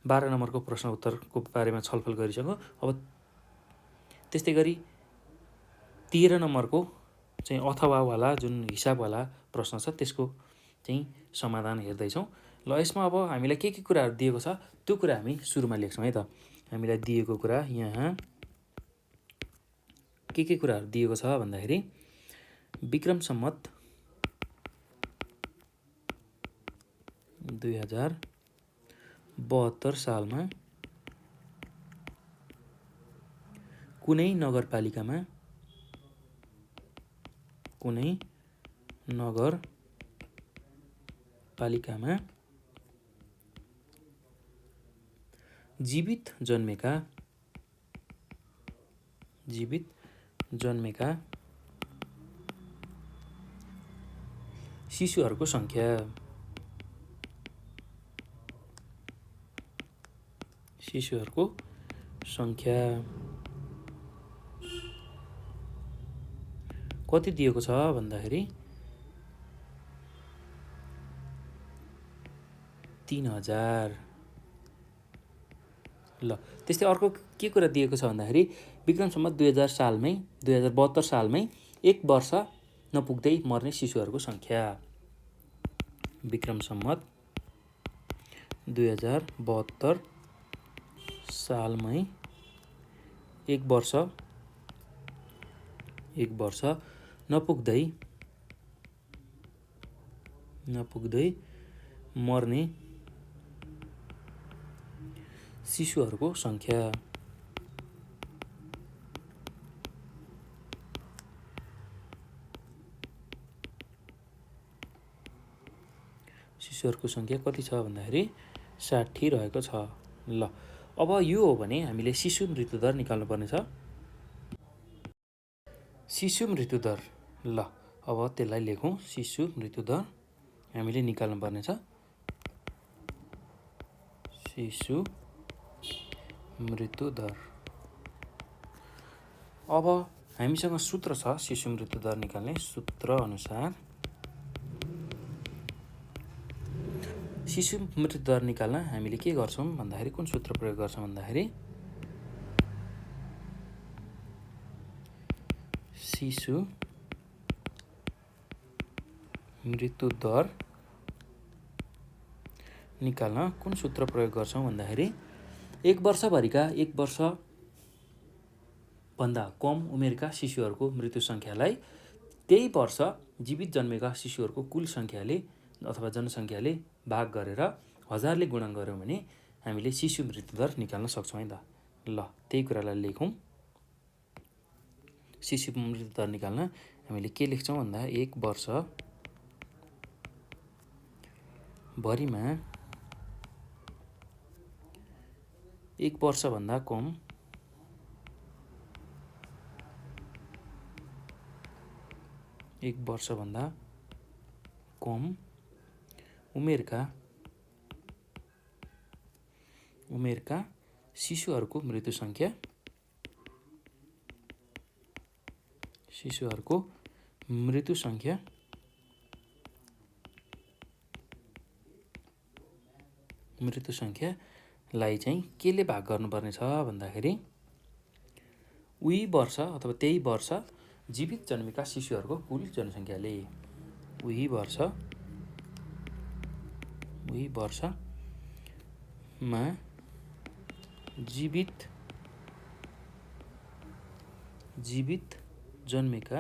12 नम्बरको प्रश्न उत्तरको बारेमा छलफल गरिसक्यौँ। अब त्यस्तै गरी 13 नम्बरको चाहिँ अथवावाला जुन हिसाबवाला प्रश्न छ त्यसको चाहिँ समाधान हेर्दैछौँ। ल, यसमा अब हामीलाई के कुराहरू दिएको छ त्यो कुरा हामी सुरुमा लेख्छौँ है त। हामीलाई दिएको कुरा यहाँ के कुराहरू दिएको छ भन्दाखेरि विक्रम सम्वत 2072 सालमा कुनै नगरपालिकामा कुनै नगरपालिकामा जीवित जन्मेका शिशुहरूको सङ्ख्या कति दिएको छ भन्दाखेरि 3000। ल त्यस्तै अर्को के कुरा दिएको छ भन्दाखेरि विक्रम सम्वत 2072 सालमै 1 वर्ष नपुग्दै मर्ने शिशुहरूको सङ्ख्या। विक्रम सम्वत 2072 सालमै 1 वर्ष नपुग्दै मर्ने शिशुहरूको सङ्ख्या। शिशुहरूको सङ्ख्या कति छ भन्दाखेरि 60 रहेको छ। ल अब यो हो भने हामीले शिशु मृत्युदर निकाल्नु पर्नेछ। शिशु मृत्युदर, ल अब त्यसलाई लेखौँ। शिशु मृत्युदर हामीले निकाल्नु पर्नेछ। शिशु मृत्युदर। अब हामीसँग सूत्र छ शिशु मृत्युदर निकाल्ने। सूत्र अनुसार शिशु मृत्युदर निकाल्न हामीले के गर्छौँ भन्दाखेरि कुन सूत्र प्रयोग गर्छौँ भन्दाखेरि शिशु मृत्युदर निकाल्न कुन सूत्र प्रयोग गर्छौँ भन्दाखेरि 1 वर्षभन्दा कम उमेरका शिशुहरूको मृत्यु सङ्ख्यालाई त्यही वर्ष जीवित जन्मेका शिशुहरूको कुल सङ्ख्याले अथवा जनसङ्ख्याले भाग गरेर 1000 ले गुणन गऱ्यौँ भने हामीले शिशु मृत्युदर निकाल्न सक्छौँ है त। ल त्यही कुरालाई लेखौँ। शिशु मृत्युदर निकाल्न हामीले के लेख्छौँ भन्दा 1 वर्षभरिमा 1 वर्षभन्दा कम उमेरका शिशुहरूको मृत्यु सङ्ख्या लाई चाहिँ केले भाग गर्नुपर्ने छ भन्दाखेरि उही वर्ष अथवा त्यही वर्ष जीवित जन्मेका शिशुहरूको कुल जनसङ्ख्याले। उही वर्षमा जीवित जन्मेका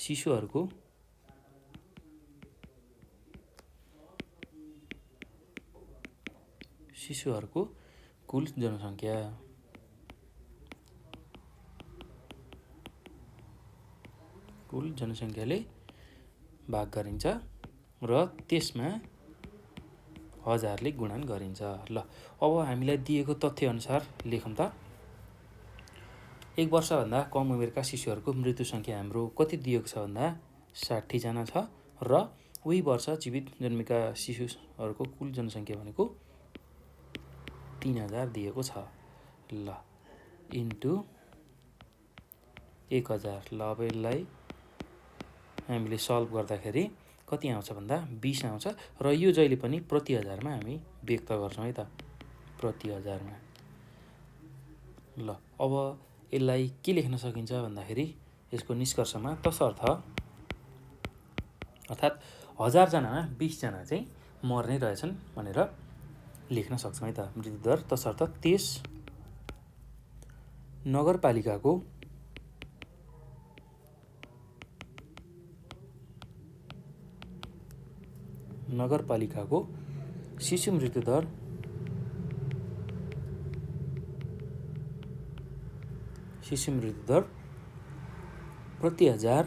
शिशुहरूको कुल जनसङ्ख्या। कुल जनसङ्ख्याले भाग गरिन्छ र त्यसमा 1000 ले गुणन गरिन्छ। ल अब हामीलाई दिएको तथ्य अनुसार लेखौँ त। 1 वर्षभन्दा कम उमेरका शिशुहरूको मृत्यु सङ्ख्या हाम्रो कति दिएको छ भन्दा 60 जना छ र उही वर्ष जीवित जन्मेका शिशुहरूको कुल जनसङ्ख्या भनेको 3000 दिएको छ। ल इन्टु 1000। ल अब यसलाई हामीले सल्भ गर्दाखेरि कति आउँछ भन्दा 20 आउँछ र यो जहिले पनि प्रति हजारमा हामी व्यक्त गर्छौँ है त, प्रति हजारमा। ल अब यसलाई के लेख्न सकिन्छ भन्दाखेरि यसको निष्कर्षमा तसर्थ अर्थात् 1000 जनामा 20 जना चाहिँ मर्ने रहेछन् भनेर लेख्न सक्छौँ है त मृत्युदर। तसर्थ त्यस नगरपालिकाको शिशु मृत्युदर प्रति हजार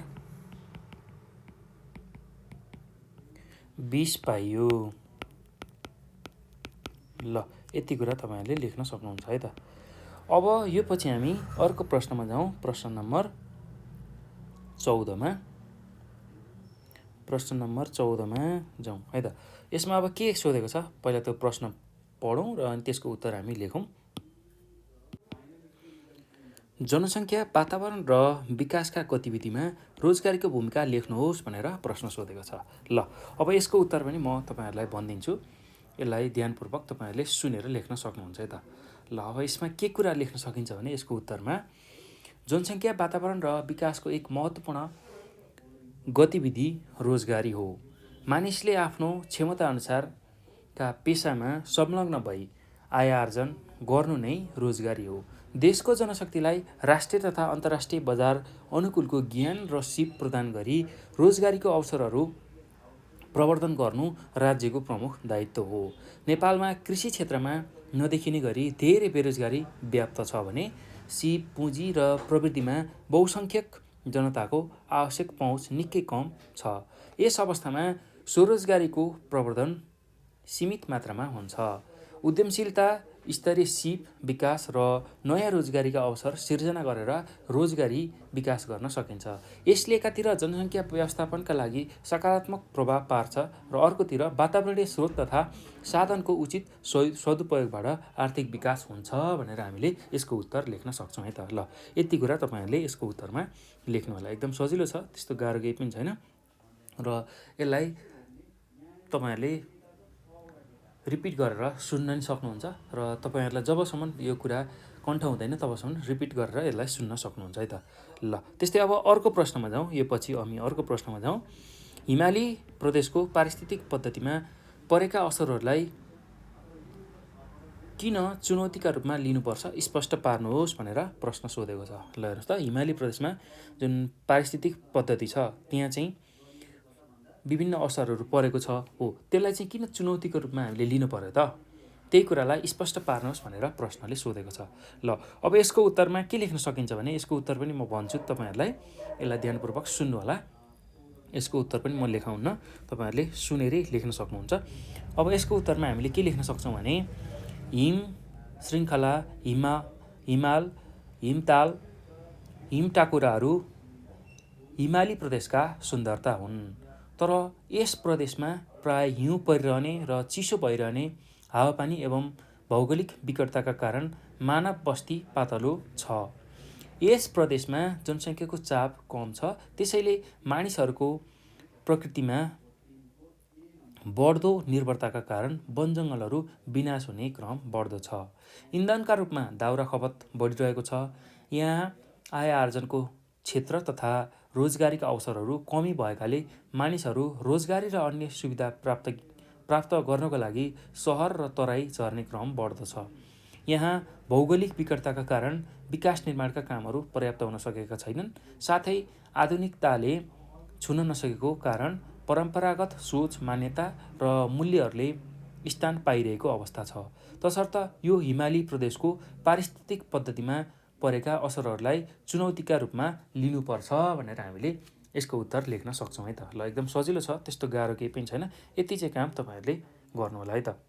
20 पाइयो। ल यति कुरा तपाईँहरूले लेख्न सक्नुहुन्छ है त। अब यो पछि हामी अर्को प्रश्नमा जाउँ। प्रश्न नम्बर 14मा जाउँ है त। यसमा अब के सोधेको छ पहिला त्यो प्रश्न पढौँ र अनि त्यसको उत्तर हामी लेखौँ। जनसङ्ख्या, वातावरण र विकासका गतिविधिमा रोजगारीको भूमिका लेख्नुहोस् भनेर प्रश्न सोधेको छ। ल अब यसको उत्तर पनि म तपाईँहरूलाई भनिदिन्छु। यसलाई ध्यानपूर्वक तपाईँहरूले सुनेर लेख्न सक्नुहुन्छ है त। ल अब यसमा के कुरा लेख्न सकिन्छ भने यसको उत्तरमा जनसङ्ख्या, वातावरण र विकासको एक महत्त्वपूर्ण गतिविधि रोजगारी हो। मानिसले आफ्नो क्षमताअनुसारका पेसामा संलग्न भई आय आर्जन गर्नु नै रोजगारी हो। देशको जनशक्तिलाई राष्ट्रिय तथा अन्तर्राष्ट्रिय बजार अनुकूलको ज्ञान र सिप प्रदान गरी रोजगारीको अवसरहरू प्रवर्धन गर्नु राज्यको प्रमुख दायित्व हो। नेपालमा कृषि क्षेत्रमा नदेखिने गरी धेरै बेरोजगारी व्याप्त छ भने सिप, पुँजी र प्रवृत्तिमा बहुसङ्ख्यक जनताको आवश्यक पहुँच निकै कम छ। यस अवस्थामा स्वरोजगारीको प्रवर्धन सीमित मात्रामा हुन्छ। उद्यमशीलता, स्तरीय सिप विकास र नयाँ रोजगारीका अवसर सिर्जना गरेर रोजगारी विकास गर्न सकिन्छ। यसले एकातिर जनसङ्ख्या व्यवस्थापनका लागि सकारात्मक प्रभाव पार्छ र अर्कोतिर वातावरणीय स्रोत तथा साधनको उचित सदुपयोगबाट आर्थिक विकास हुन्छ भनेर हामीले यसको उत्तर लेख्न सक्छौँ है त। ल यति कुरा तपाईँहरूले यसको उत्तरमा लेख्नु होला। एकदम सजिलो छ, त्यस्तो गाह्रो केही पनि छैन र यसलाई तपाईँहरूले रिपिट गरेर सुन्न नि सक्नुहुन्छ र तपाईँहरूलाई जबसम्म यो कुरा कण्ठ हुँदैन तबसम्म रिपिट गरेर यसलाई सुन्न सक्नुहुन्छ है त। ल त्यस्तै अब अर्को प्रश्नमा जाउँ। यो पछि हामी अर्को प्रश्नमा जाउँ। हिमाली प्रदेशको पारिस्थितिक पद्धतिमा परेका असरहरूलाई किन चुनौतीका रूपमा लिनुपर्छ स्पष्ट पार्नुहोस् भनेर प्रश्न सोधेको छ। ल हेर्नुहोस् त, हिमाली प्रदेशमा जुन पारिस्थितिक पद्धति छ त्यहाँ चाहिँ विभिन्न असरहरू परेको छ हो, त्यसलाई चाहिँ किन चुनौतीको रूपमा हामीले लिनु पर्यो त, त्यही कुरालाई स्पष्ट पार्नुहोस् भनेर प्रश्नले सोधेको छ। ल अब यसको उत्तरमा के लेख्न सकिन्छ भने यसको उत्तर पनि म भन्छु तपाईँहरूलाई, यसलाई ध्यानपूर्वक सुन्नु होला। यसको उत्तर पनि म लेखाउन्न, तपाईँहरूले सुनेरै लेख्न सक्नुहुन्छ। अब यसको उत्तरमा हामीले के लेख्न सक्छौँ भने हिम श्रृङ्खला, हिमाल, हिमताल, हिमटाकुराहरू हिमाली प्रदेशका सुन्दरता हुन्। तर यस प्रदेशमा प्राय हिउँ परिरहने र चिसो भइरहने हावापानी एवं भौगोलिक विकटताका कारण मानव बस्ती पातलो छ। यस प्रदेशमा जनसङ्ख्याको चाप कम छ, त्यसैले मानिसहरूको प्रकृतिमा बढ्दो निर्भरताका कारण वनजङ्गलहरू विनाश हुने क्रम बढ्दो छ। इन्धनका रूपमा दाउरा खपत बढिरहेको छ। यहाँ आय आर्जनको क्षेत्र तथा रोजगारीका अवसरहरू कमी भएकाले मानिसहरू रोजगारी र अन्य सुविधा प्राप्त गर्नको लागि सहर र तराई झर्ने क्रम बढ्दो छ। यहाँ भौगोलिक विकटताका कारण विकास निर्माणका कामहरू पर्याप्त हुन सकेका छैनन्। साथै आधुनिकताले छुन नसकेको कारण परम्परागत सोच, मान्यता र मूल्यहरूले स्थान पाइरहेको अवस्था छ। तसर्थ यो हिमाली प्रदेशको पारिस्थितिक पद्धतिमा परेका असरहरूलाई चुनौतीका रूपमा लिनुपर्छ भनेर हामीले यसको उत्तर लेख्न सक्छौँ है त। ल एकदम सजिलो छ, त्यस्तो गाह्रो केही पनि छैन। यति चाहिँ काम तपाईँहरूले गर्नु होला है त।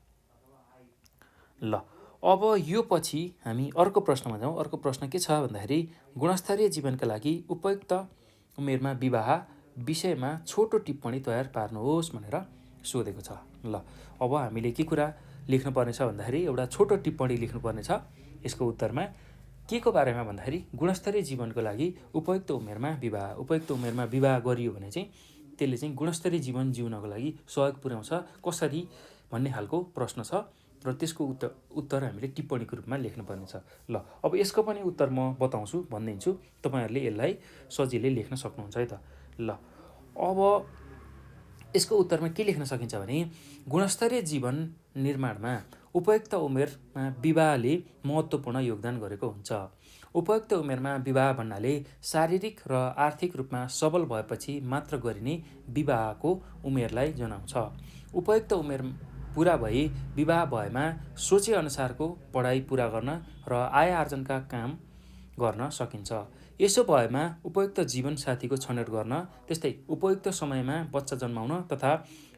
ल अब यो पछि हामी अर्को प्रश्नमा जाउँ। अर्को प्रश्न के छ भन्दाखेरि गुणस्तरीय जीवनका लागि उपयुक्त उमेरमा विवाह विषयमा छोटो टिप्पणी तयार पार्नुहोस् भनेर सोधेको छ। ल अब हामीले के कुरा लेख्नुपर्ने छ भन्दाखेरि एउटा छोटो टिप्पणी लेख्नुपर्ने छ यसको उत्तरमा। के को बारेमा भन्दाखेरि गुणस्तरीय जीवनको लागि उपयुक्त उमेरमा विवाह गरियो भने चाहिँ त्यसले चाहिँ गुणस्तरीय जीवन जिउनको लागि सहयोग पुर्याउँछ कसरी भन्ने खालको प्रश्न छ र त्यसको उत्तर हामीले टिप्पणीको रूपमा लेख्नुपर्ने छ। ल अब यसको पनि उत्तर म बताउँछु, भनिदिन्छु, तपाईँहरूले यसलाई सजिलै लेख्न सक्नुहुन्छ है त। ल अब यसको उत्तरमा के लेख्न सकिन्छ भने गुणस्तरीय जीवन निर्माणमा उपयुक्त उमेरमा विवाहले महत्त्वपूर्ण योगदान गरेको हुन्छ। उपयुक्त उमेरमा विवाह भन्नाले शारीरिक र आर्थिक रूपमा सबल भएपछि मात्र गरिने विवाहको उमेरलाई जनाउँछ। उपयुक्त उमेर पुरा भई विवाह भएमा सोचेअनुसारको पढाइ पुरा गर्न र आय आर्जनका काम गर्न सकिन्छ। यसो भएमा उपयुक्त जीवन साथीको छनौट गर्न, त्यस्तै उपयुक्त समयमा बच्चा जन्माउन तथा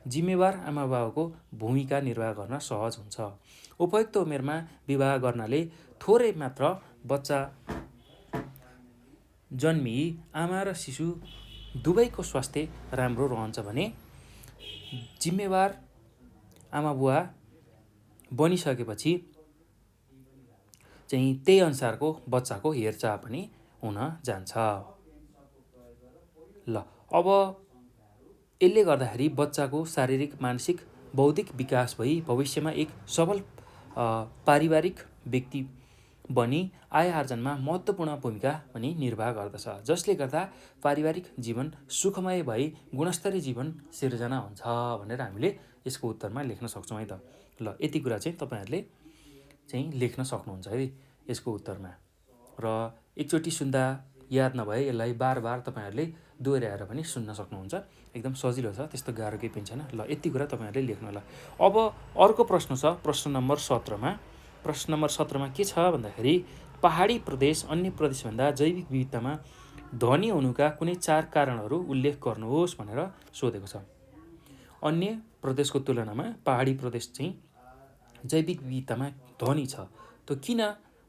जिम्मेवार आमाबाबुको भूमिका निर्वाह गर्न सहज हुन्छ। उपयुक्त उमेरमा विवाह गर्नाले थोरै मात्र बच्चा जन्मी आमा र शिशु दुवैको स्वास्थ्य राम्रो रहन्छ भने जिम्मेवार आमाबुवा बनिसकेपछि चाहिँ त्यही अनुसारको बच्चाको हेरचाह पनि हुन जान्छ। ल अब यसले गर्दाखेरि बच्चाको शारीरिक, मानसिक, बौद्धिक विकास भई भविष्यमा एक सबल पारिवारिक व्यक्ति बनी आय आर्जनमा महत्त्वपूर्ण भूमिका पनि निर्वाह गर्दछ, जसले गर्दा पारिवारिक जीवन सुखमय भई गुणस्तरीय जीवन सिर्जना हुन्छ भनेर हामीले यसको उत्तरमा लेख्न सक्छौँ है त। ल यति कुरा चाहिँ तपाईँहरूले चाहिँ लेख्न सक्नुहुन्छ है यसको उत्तरमा। र एकचोटि सुन्दा याद नभए यसलाई बार बार तपाईँहरूले दोहोऱ्याएर पनि सुन्न सक्नुहुन्छ। एकदम सजिलो छ, त्यस्तो गाह्रो केही पनि छैन। ल यति कुरा तपाईँहरूले लेख्नु होला। अब अर्को प्रश्न छ प्रश्न नम्बर 17मा। प्रश्न नम्बर 17मा के छ भन्दाखेरि पहाडी प्रदेश अन्य प्रदेशभन्दा जैविक विविधतामा धनी हुनुका कुनै 4 कारणहरू उल्लेख गर्नुहोस् भनेर सोधेको छ। अन्य प्रदेशको तुलनामा पहाडी प्रदेश चाहिँ जैविक विविधतामा धनी छ, त्यो किन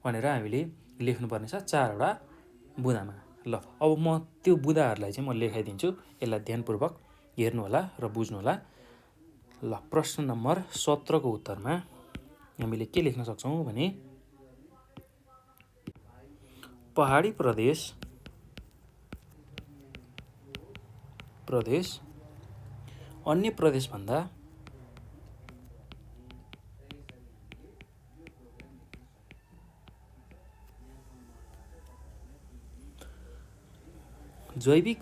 भनेर हामीले लेख्नुपर्ने छ 4वटा बुँदामा। ल अब म त्यो बुँदाहरूलाई चाहिँ म लेखाइदिन्छु, यसलाई ध्यानपूर्वक हेर्नुहोला र बुझ्नुहोला। ल प्रश्न नम्बर 17को उत्तरमा हामीले के लेख्न सक्छौँ भने पहाडी प्रदेश अन्य प्रदेशभन्दा जैविक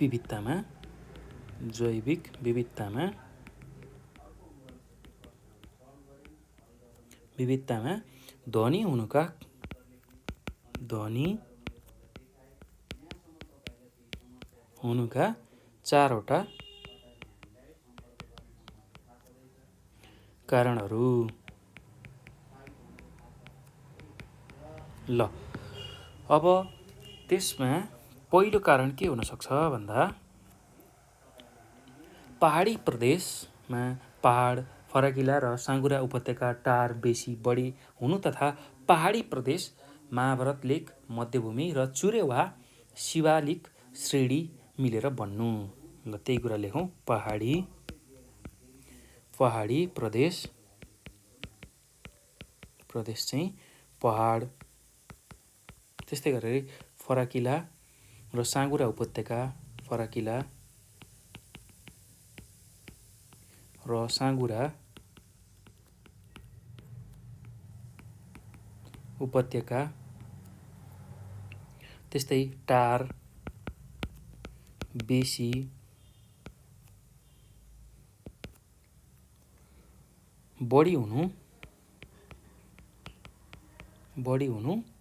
विविधतामा धनी हुनुका 4वटा कारणहरू। ल अब त्यसमा पहिलो कारण के हुन सक्छ भन्दा पहाडी प्रदेशमा पहाड, फराकिला र साँघुरा उपत्यका, टार बेसी बढी हुनु तथा पहाडी प्रदेश महाभारत लेक, मध्यभूमि र चुरे वा शिवालिक श्रेणी मिलेर बन्नु। ल त्यही कुरा लेखौँ, पहाडी प्रदेश चाहिँ पहाड, त्यस्तै गरेर फराकिला र साँघुरा उपत्यका, फराकिला र साँघुरा उपत्यका, त्यस्तै टार बेसी बढी हुनु तथा पहाडी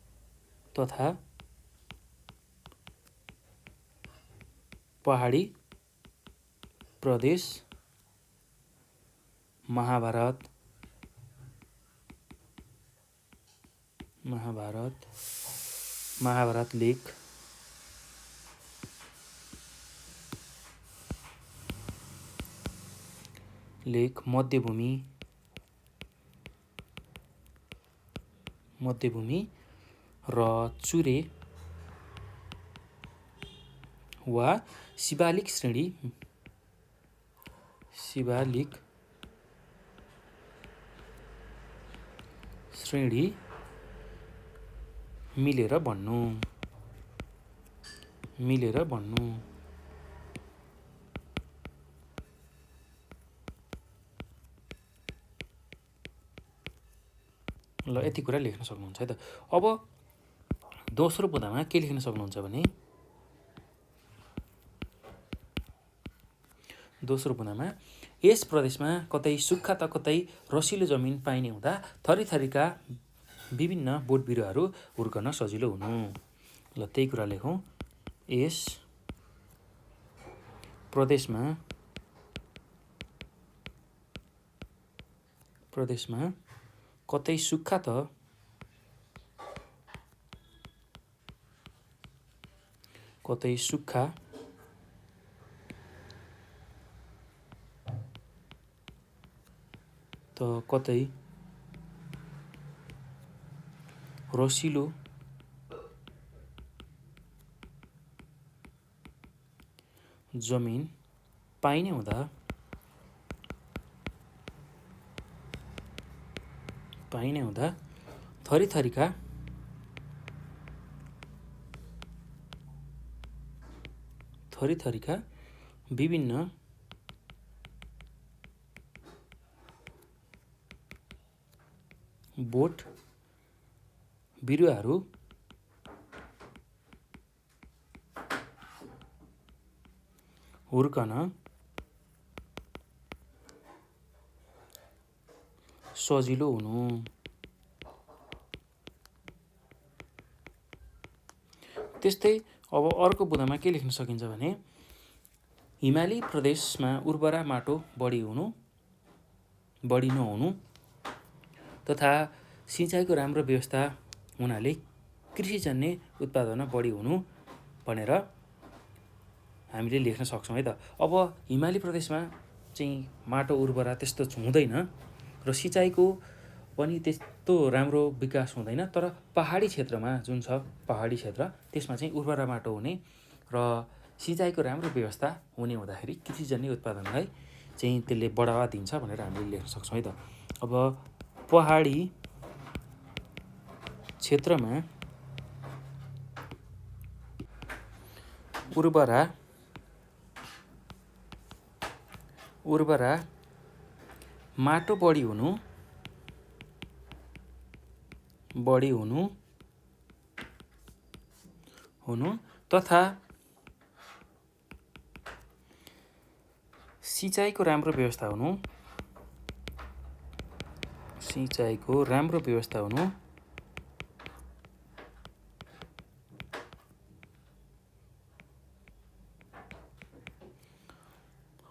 प्रदेश महाभारत लेक, मध्यभूमि र चुरे वा शिवालिक श्रेणी मिलेर बन्नु। ल यति कुरा लेख्न सक्नुहुन्छ है त। अब दोस्रो बुँदामा के लेख्न सक्नुहुन्छ भने दोस्रो बुँदामा यस प्रदेशमा कतै सुक्खा त कतै रसिलो जमिन पाइने हुँदा थरीथरीका विभिन्न बोट बिरुवाहरू हुर्कन सजिलो हुनु। ल त्यही कुरा लेखौँ, यस प्रदेशमा कतै सुक्खा त त कतै रसिलो जमिन पाइने हुँदा थरीथरीका विभिन्न बोट बिरुवाहरू हुर्कन सजिलो हुनु। त्यस्तै अब अर्को बुँदामा के लेख्न सकिन्छ भने हिमाली प्रदेशमा उर्वरा माटो बढी नहुनु तथा सिँचाइको राम्रो व्यवस्था हुनाले कृषिजन्य उत्पादन बढी हुनु भनेर हामीले लेख्न सक्छौँ है त। अब हिमाली प्रदेशमा चाहिँ माटो उर्वरा त्यस्तो हुँदैन र सिँचाइको पनि त्यस्तो राम्रो विकास हुँदैन, तर पहाडी क्षेत्रमा जुन छ पहाडी क्षेत्र त्यसमा चाहिँ उर्वरा माटो हुने र सिँचाइको राम्रो व्यवस्था हुने हुँदाखेरि कृषिजन्य उत्पादनलाई चाहिँ त्यसले बढावा दिन्छ भनेर हामीले लेख्न सक्छौँ है त। अब पहाडी क्षेत्रमा उर्वरा माटो बढी हुनु तथा सिँचाइको राम्रो व्यवस्था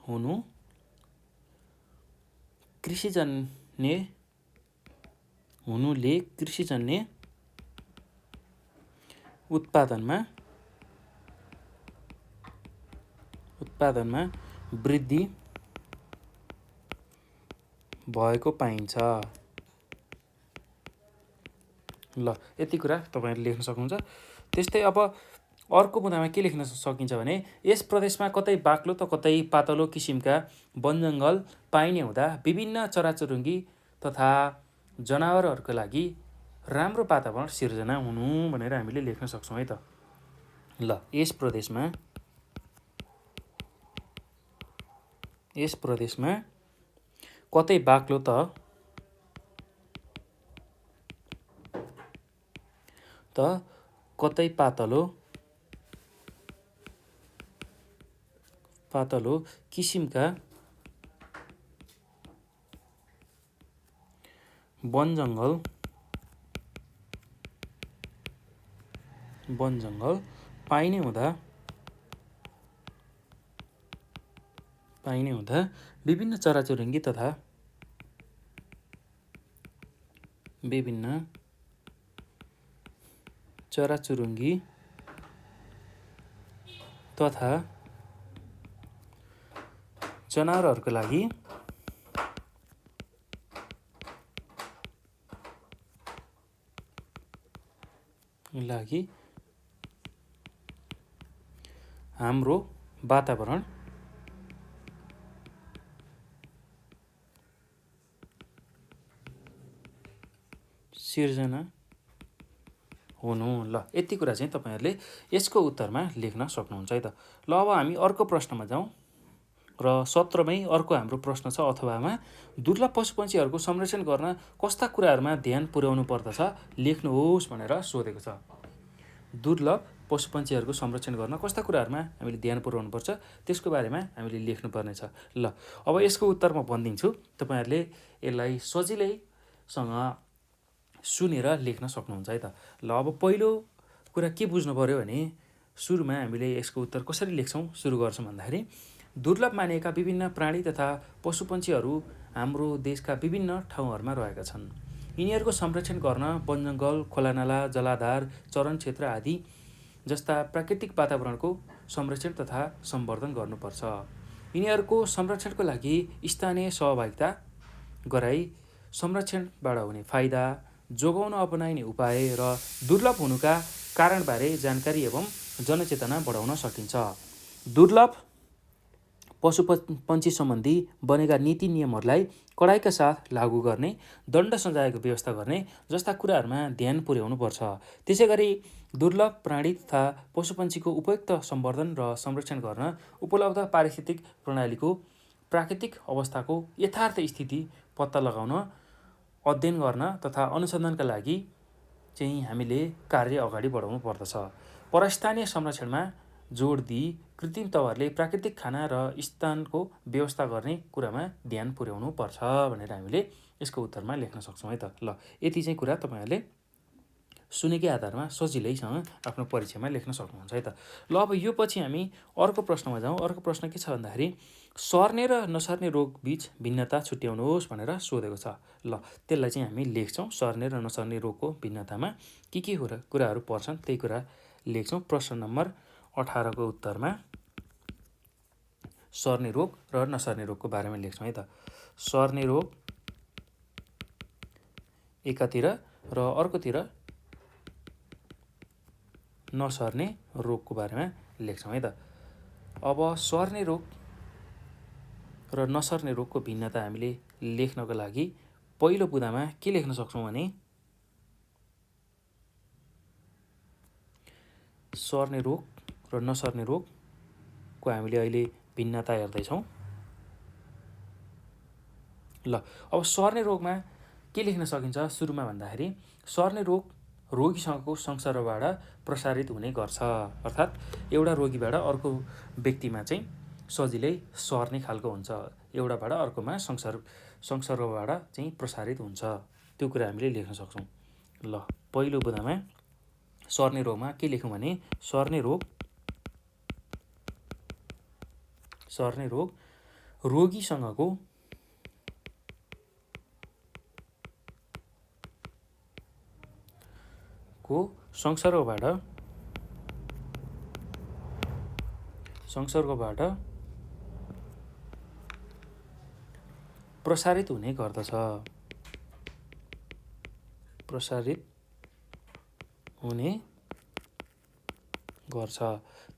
हुनु कृषिजन्य उत्पादनमा वृद्धि भएको पाइन्छ। ल यति कुरा तपाईहरुले लेख्न सक्नुहुन्छ। त्यस्तै अब अर्को बुँदामा के लेख्न सकिन्छ भने यस प्रदेशमा कतै बाक्लो त कतै पातलो किसिमका वनजङ्गल पाइने हुँदा विभिन्न चराचुरुङ्गी तथा जनावरहरूका लागि राम्रो वातावरण सिर्जना हुनु भनेर हामीले लेख्न सक्छौँ है त। ल यस प्रदेशमा कतै बाक्लो त कतै पातलो किसिमका वनजङ्गल पाइने हुँदा विभिन्न चराचुरुङ्गी तथा जनावरहरूका लागि हाम्रो वातावरण सिर्जना हुनु। ल यति कुरा चाहिँ तपाईहरुले यसको उत्तरमा लेख्न सक्नुहुन्छ है त। ल अब हामी अर्को प्रश्नमा जाउँ र 17मै अर्को हाम्रो प्रश्न छ अथवामा दुर्लभ पशुपन्छीहरूको संरक्षण गर्न कस्ता कुराहरूमा ध्यान पुर्याउनु पर्दछ लेख्नुहोस् भनेर सोधेको छ। दुर्लभ पशुपन्छीहरूको संरक्षण गर्न कस्ता कुराहरूमा हामीले ध्यान पुर्याउनु पर्छ त्यसको बारेमा हामीले लेख्नुपर्ने छ। ल अब यसको उत्तर म भनिदिन्छु, तपाईहरुले यसलाई सजिलैसँग सुनेर लेख्न सक्नुहुन्छ है त। ल अब पहिलो कुरा के बुझ्नु पर्यो भने सुरुमा हामीले यसको उत्तर कसरी लेख्छौँ सुरु गर्छौँ भन्दाखेरि दुर्लभ मानिएका विभिन्न प्राणी तथा पशुपन्छीहरू हाम्रो देशका विभिन्न ठाउँहरूमा रहेका छन्। यिनीहरूको संरक्षण गर्न वनजङ्गल, खोलानाला, जलाधार, चरण क्षेत्र आदि जस्ता प्राकृतिक वातावरणको संरक्षण तथा सम्वर्धन गर्नुपर्छ। यिनीहरूको संरक्षणको लागि स्थानीय सहभागिता गराई संरक्षणबाट हुने फाइदा, जोगाउन अपनाइने उपाय र दुर्लभ हुनुका कारणबारे जानकारी एवं जनचेतना बढाउन सकिन्छ। दुर्लभ पशुपक्षी सम्बन्धी बनेका नीति नियमहरूलाई कडाइका साथ लागू गर्ने, दण्ड सजायको व्यवस्था गर्ने जस्ता कुराहरूमा ध्यान पुर्याउनुपर्छ। त्यसै गरी दुर्लभ प्राणी तथा पशुपक्षीको उपयुक्त सम्वर्धन र संरक्षण गर्न उपलब्ध पारिस्थितिक प्रणालीको प्राकृतिक अवस्थाको यथार्थ स्थिति पत्ता लगाउन, अध्ययन गर्न तथा अनुसन्धानका लागि चाहिँ हामीले कार्य अगाडि बढाउनु पर्दछ। परस्थानीय संरक्षणमा जोड दिई कृत्रिम तवरले प्राकृतिक खाना र स्थानको व्यवस्था गर्ने कुरामा ध्यान पुर्याउनु पर्छ भनेर हामीले यसको उत्तरमा लेख्न सक्छौँ है त। ल, यति चाहिँ कुरा तपाईँहरूले सुनेकै आधारमा सजिलैसँग आफ्नो परीक्षामा लेख्न सक्नुहुन्छ है त। ल, अब यो पछि हामी अर्को प्रश्नमा जाउँ। अर्को प्रश्न के छ भन्दाखेरि सर्ने र नसर्ने रोग बीच भिन्नता छुट्याउनुहोस् भनेर सोधेको छ। ल, त्यसलाई चाहिँ हामी लेख्छौँ। सर्ने र नसर्ने रोगको भिन्नतामा के कुराहरू पर्छन् त्यही कुरा लेख्छौँ। प्रश्न नम्बर 18 को उत्तरमा सर्ने रोग र नसर्ने रोगको बारेमा लेख्छौँ है त। सर्ने रोग एकातिर र अर्कोतिर नसर्ने रोगको बारेमा लेख्छौँ है त। अब सर्ने रोग र नसर्ने रोगको भिन्नता हामीले लेख्नको लागि पहिलो बुँदामा के लेख्न सक्छौँ भने सर्ने रोग र नसर्ने रोगको हामीले अहिले भिन्नता हेर्दैछौँ। ल, अब सर्ने रोगमा के लेख्न सकिन्छ सुरुमा भन्दाखेरि सर्ने रोग रोगीसँगको संसर्गबाट प्रसारित हुने गर्छ। अर्थात् एउटा रोगीबाट अर्को व्यक्तिमा चाहिँ सजिलै सर्ने खालको हुन्छ, एउटाबाट अर्कोमा संसर्गबाट चाहिँ प्रसारित हुन्छ। त्यो कुरा हामीले लेख्न सक्छौँ। ल, पहिलो बुँदामा सर्ने रोगमा के लेख्यौँ भने सर्ने रोग रोगीसँगको संसर्गबाट प्रसारित हुने गर्दछ।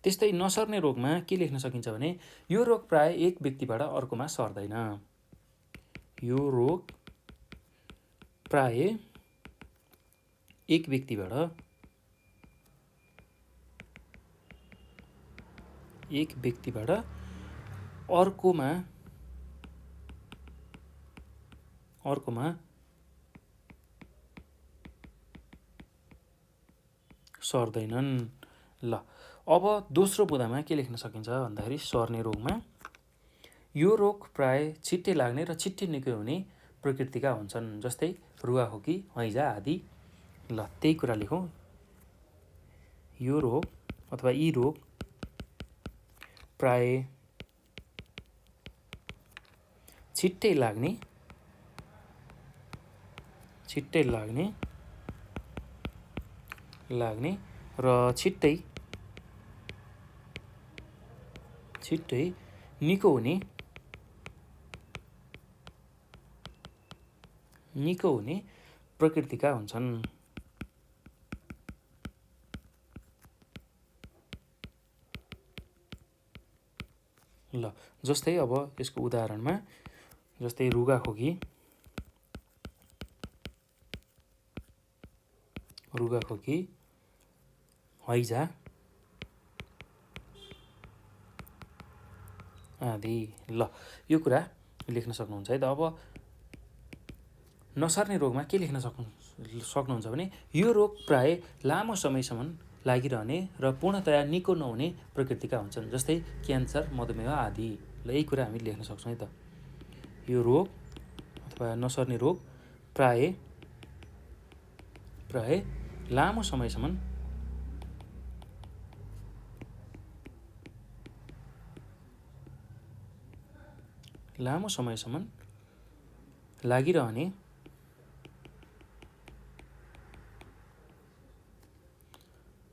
त्यस्तै नसर्ने रोगमा के लेख्न सकिन्छ भने यो रोग प्राय एक व्यक्तिबाट अर्कोमा सर्दैन। यो रोग प्राय एक व्यक्तिबाट अर्कोमा सर्दैनन्। ल, अब दोस्रो बुँदामा के लेख्न सकिन्छ भन्दाखेरि सर्ने रोगमा यो रोग प्राय छिट्टै लाग्ने र छिट्टै निकै हुने प्रकृतिका हुन्छन्, जस्तै रुगाखोकी, हैजा आदि। ल, त्यही कुरा लेखौँ। यो रोग अथवा यी रोग प्राय छिट्टै लाग्ने र छिट्टै निको हुने प्रकृतिका हुन्छन्। ल, जस्तै अब यसको उदाहरणमा जस्तै रुगाखोकी, हैजा आदि। ल, यो कुरा लेख्न सक्नुहुन्छ है त। अब नसर्ने रोगमा के लेख्न सक्नुहुन्छ भने यो रोग प्राय लामो समयसम्म लागिरहने र पूर्णतया निको नहुने प्रकृतिका हुन्छन्, जस्तै क्यान्सर, मधुमेह आदि। ल, यही कुरा हामी लेख्न सक्छौँ है त। यो रोग अथवा नसर्ने रोग प्राय लामो समयसम्म लागिरहने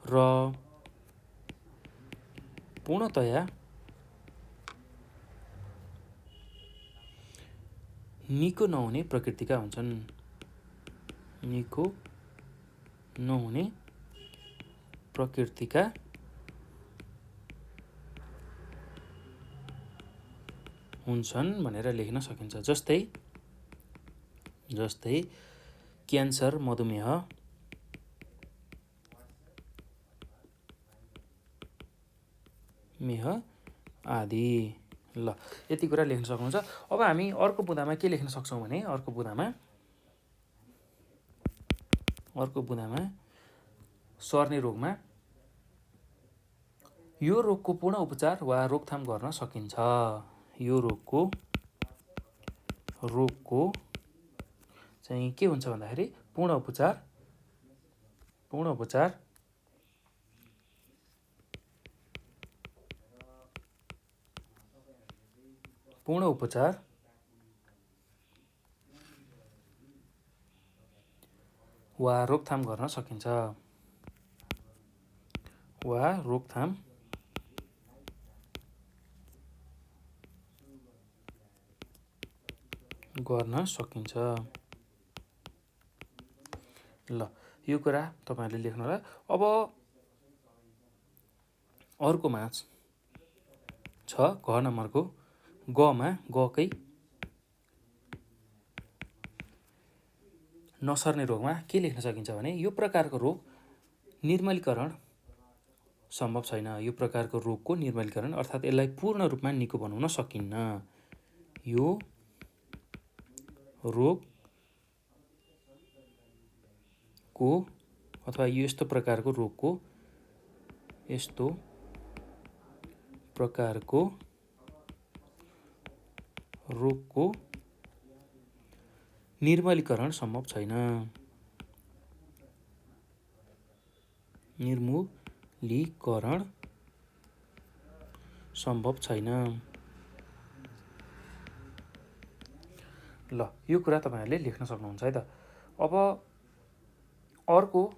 र पूर्णतया निको नहुने प्रकृतिका हुन्छन्। निको नहुने प्रकृतिका हुन्छन् भनेर लेख्न सकिन्छ। जस्तै क्यान्सर, मधुमेह आदि। ल यति कुरा लेख्न सक्नुहुन्छ। अब हामी अर्को बुँदामा के लेख्न सक्छौँ भने अर्को बुँदामा सर्ने रोगमा यो रोगको पूर्ण उपचार वा रोकथाम गर्न सकिन्छ। यो रोगको चाहिँ के हुन्छ भन्दाखेरि पूर्ण उपचार वा रोकथाम गर्न सकिन्छ। ल यो कुरा तपाईहरुले लेख्नु होला। अब अर्कोमा छ घ नम्बरको गमा गकै नसर्ने रोगमा के लेख्न सकिन्छ भने यो प्रकारको रोग निर्मलीकरण सम्भव छैन। यो प्रकारको रोगको निर्मलीकरण अर्थात् यसलाई पूर्ण रूपमा निको बनाउन सकिन्न। यो रोगको अथवा यस्तो प्रकारको रोगको निर्मलीकरण सम्भव छैन। ल यो कुरा तपाईहरुले लेख्न सक्नुहुन्छ है त। अब अर्को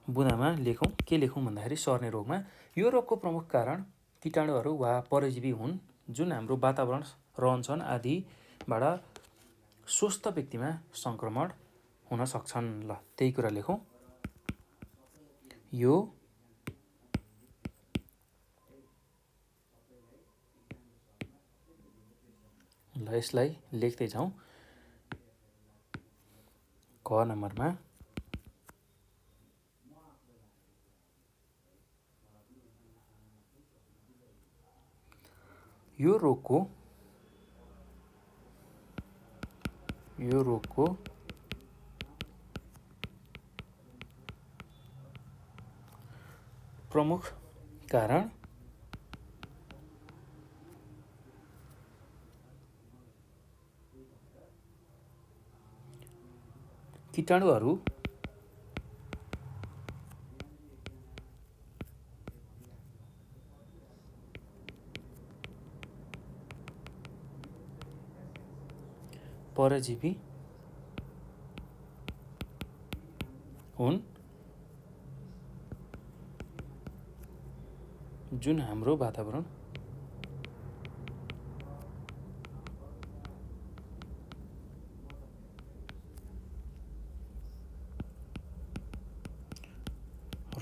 बुँदामा लेखौँ। के लेखौँ भन्दाखेरि सर्ने रोगमा यो रोगको प्रमुख कारण कीटाणुहरू वा परजीवी हुन् जुन हाम्रो वातावरण, रहनसहन आदिबाट स्वस्थ व्यक्तिमा संक्रमण हुन सक्छन्। ल त्यही कुरा लेखौँ। यो ल यसलाई लेख्दै जाउँ। क नम्बरमा यो रोगको प्रमुख कारण कीटाणुहरू परजीवी हुन् जुन हाम्रो वातावरण,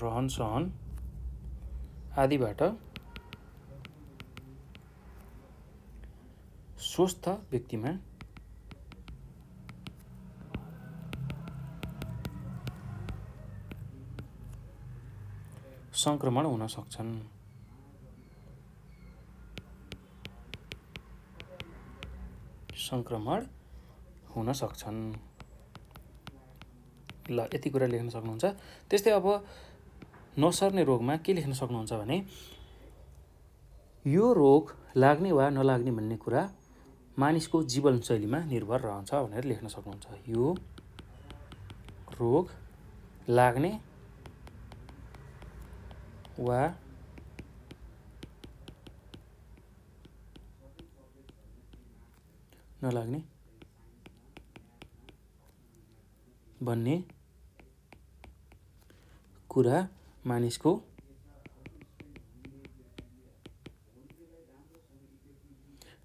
रहनसहन आदिबाट स्वस्थ व्यक्तिमा संक्रमण हुन सक्छन्। ल यति कुरा लेख्न सक्नुहुन्छ। त्यस्तै अब नसर्ने रोगमा के लेख्न सक्नुहुन्छ भने यो रोग लाग्ने वा नलाग्ने भन्ने कुरा मानिसको जीवनशैलीमा निर्भर रहन्छ भनेर लेख्न सक्नुहुन्छ। यो रोग लाग्ने वा नलाग्ने भन्ने कुरा मानिसको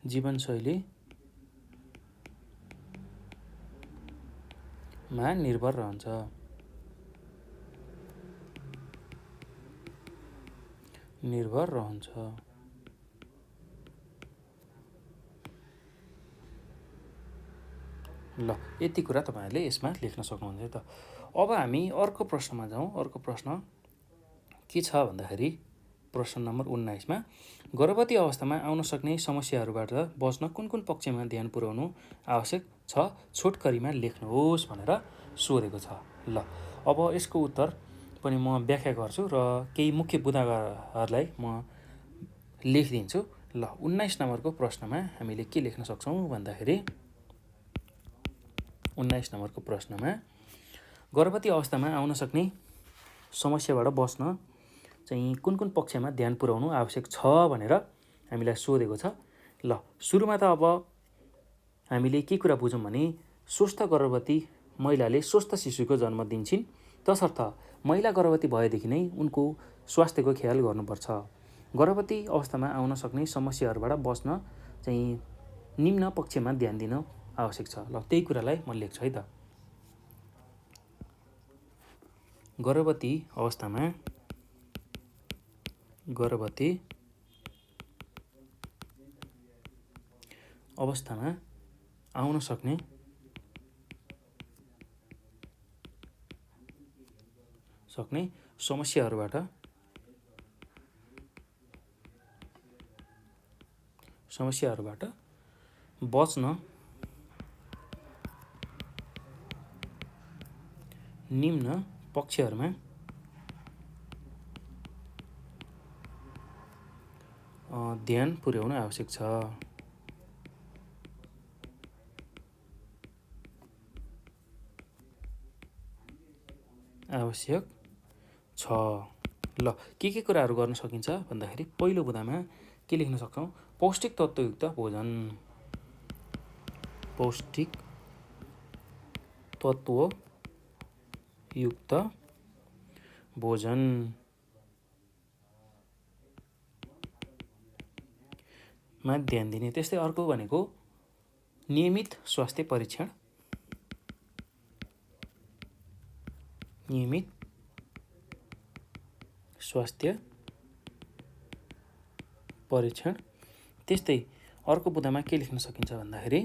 जीवनशैली मा निर्भर रहन्छ। निर्भर रहन्छ। ल यति कुरा तपाईँहरूले यसमा लेख्न सक्नुहुन्छ त। अब हामी अर्को प्रश्नमा जाउँ। अर्को प्रश्न के छ भन्दाखेरि प्रश्न नम्बर 19मा गर्भवती अवस्थामा आउन सक्ने समस्याहरूबाट बच्न कुन कुन पक्षमा ध्यान पुर्याउनु आवश्यक छ छोटकरीमा लेख्नुहोस् भनेर सोधेको छ। ल अब यसको उत्तर पनि म व्याख्या गर्छु र केही मुख्य बुदाहरूलाई म लेखिदिन्छु। ल 19 नम्बरको प्रश्नमा हामीले के लेख्न सक्छौँ भन्दाखेरि 19 नम्बरको प्रश्नमा गर्भवती अवस्थामा आउन सक्ने समस्याबाट बच्न चाहिँ कुन कुन पक्षमा ध्यान पुर्याउनु आवश्यक छ भनेर हामीलाई सोधेको छ। ल सुरुमा त अब हामीले के कुरा बुझौँ भने स्वस्थ गर्भवती महिलाले स्वस्थ शिशुको जन्म दिन्छन्, तसर्थ महिला गर्भवती भएदेखि नै उनको स्वास्थ्यको ख्याल गर्नुपर्छ। गर्भवती अवस्थामा आउन सक्ने समस्याहरूबाट बच्न चाहिँ निम्न पक्षमा ध्यान दिन आवश्यक छ। ल त्यही कुरालाई म लेख्छु है त। गर्भवती अवस्थामा आउन सक्ने समस्याहरूबाट बच्न निम्न पक्षहरूमा ध्यान पुर्याउनु आवश्यक छ। ल के कुराहरू गर्न सकिन्छ भन्दाखेरि पहिलो बुदामा के लेख्न सक्छौँ? पौष्टिक तत्त्वयुक्त भोजन। पौष्टिक तत्त्वयुक्त भोजनमा ध्यान दिने। त्यस्तै अर्को भनेको नियमित स्वास्थ्य परीक्षण। त्यस्तै अर्को बुदामा के लेख्न सकिन्छ भन्दाखेरि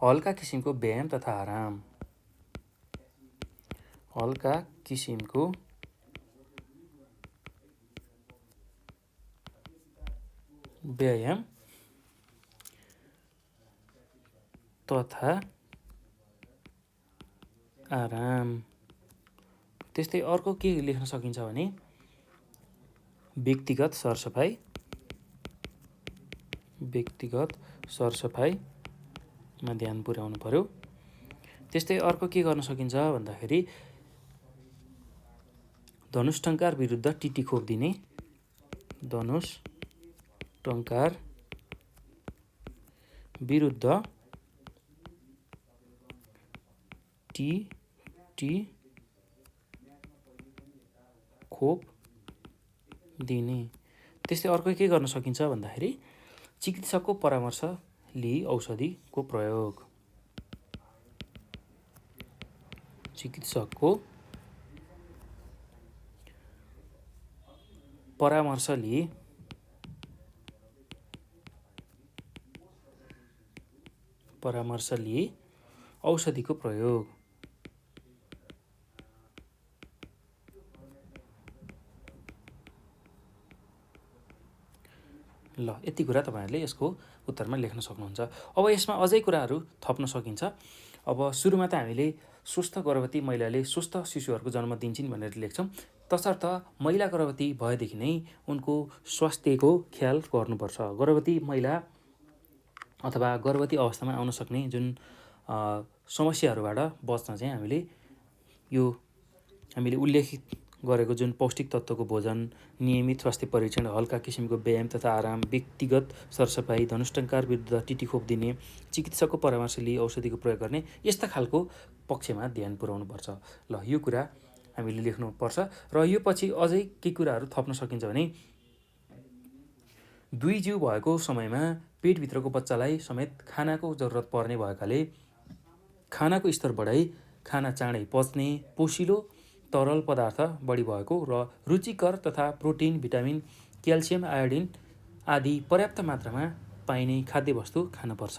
हल्का किसिमको व्यायाम तथा आराम। हल्का किसिमको व्यायाम तथा आराम। त्यस्तै अर्को के लेख्न सकिन्छ भने व्यक्तिगत सरसफाइमा ध्यान पुर्याउनु पर्यो। त्यस्तै अर्को के गर्न सकिन्छ भन्दाखेरि धनुष्टङ्कार विरुद्ध टिटी खोप दिने। धनुष्टङ्कार विरुद्ध टिटी खोप दिने। त्यस्तै अर्को के गर्न सकिन्छ भन्दाखेरि चिकित्सकको परामर्श लिई औषधिको प्रयोग। चिकित्सकको परामर्श लिई औषधिको प्रयोग। ल यति कुरा तपाईँहरूले यसको उत्तरमा लेख्न सक्नुहुन्छ। अब यसमा अझै कुराहरू थप्न सकिन्छ। अब सुरुमा त हामीले स्वस्थ गर्भवती महिलाले स्वस्थ शिशुहरूको जन्म दिन्छन् भनेर लेख्छौँ, तसर्थ महिला गर्भवती भएदेखि नै उनको स्वास्थ्यको ख्याल गर्नुपर्छ। गर्भवती महिला अथवा गर्भवती अवस्थामा आउन सक्ने जुन समस्याहरूबाट बच्न चाहिँ हामीले उल्लेखित गरेको जुन पौष्टिक तत्त्वको भोजन, नियमित स्वास्थ्य परीक्षण, हल्का किसिमको व्यायाम तथा आराम, व्यक्तिगत सरसफाइ, धनुष्टङ्कार विरुद्ध टिटी खोप दिने, चिकित्सकको परामर्श लिई औषधिको प्रयोग गर्ने, यस्ता खालको पक्षमा ध्यान पुर्याउनुपर्छ। ल यो कुरा हामीले लेख्नुपर्छ। र यो पछि अझै के कुराहरू थप्न सकिन्छ भने दुई जिउ भएको समयमा पेटभित्रको बच्चालाई समेत खानाको जरुरत पर्ने भएकाले खानाको स्तर बढाई खाना चाँडै पच्ने, पोषिलो तरल पदार्थ बढी भएको र रुचिकर तथा प्रोटिन, भिटामिन, क्याल्सियम, आयोडिन आदि पर्याप्त मात्रामा पाइने खाद्यवस्तु खानुपर्छ।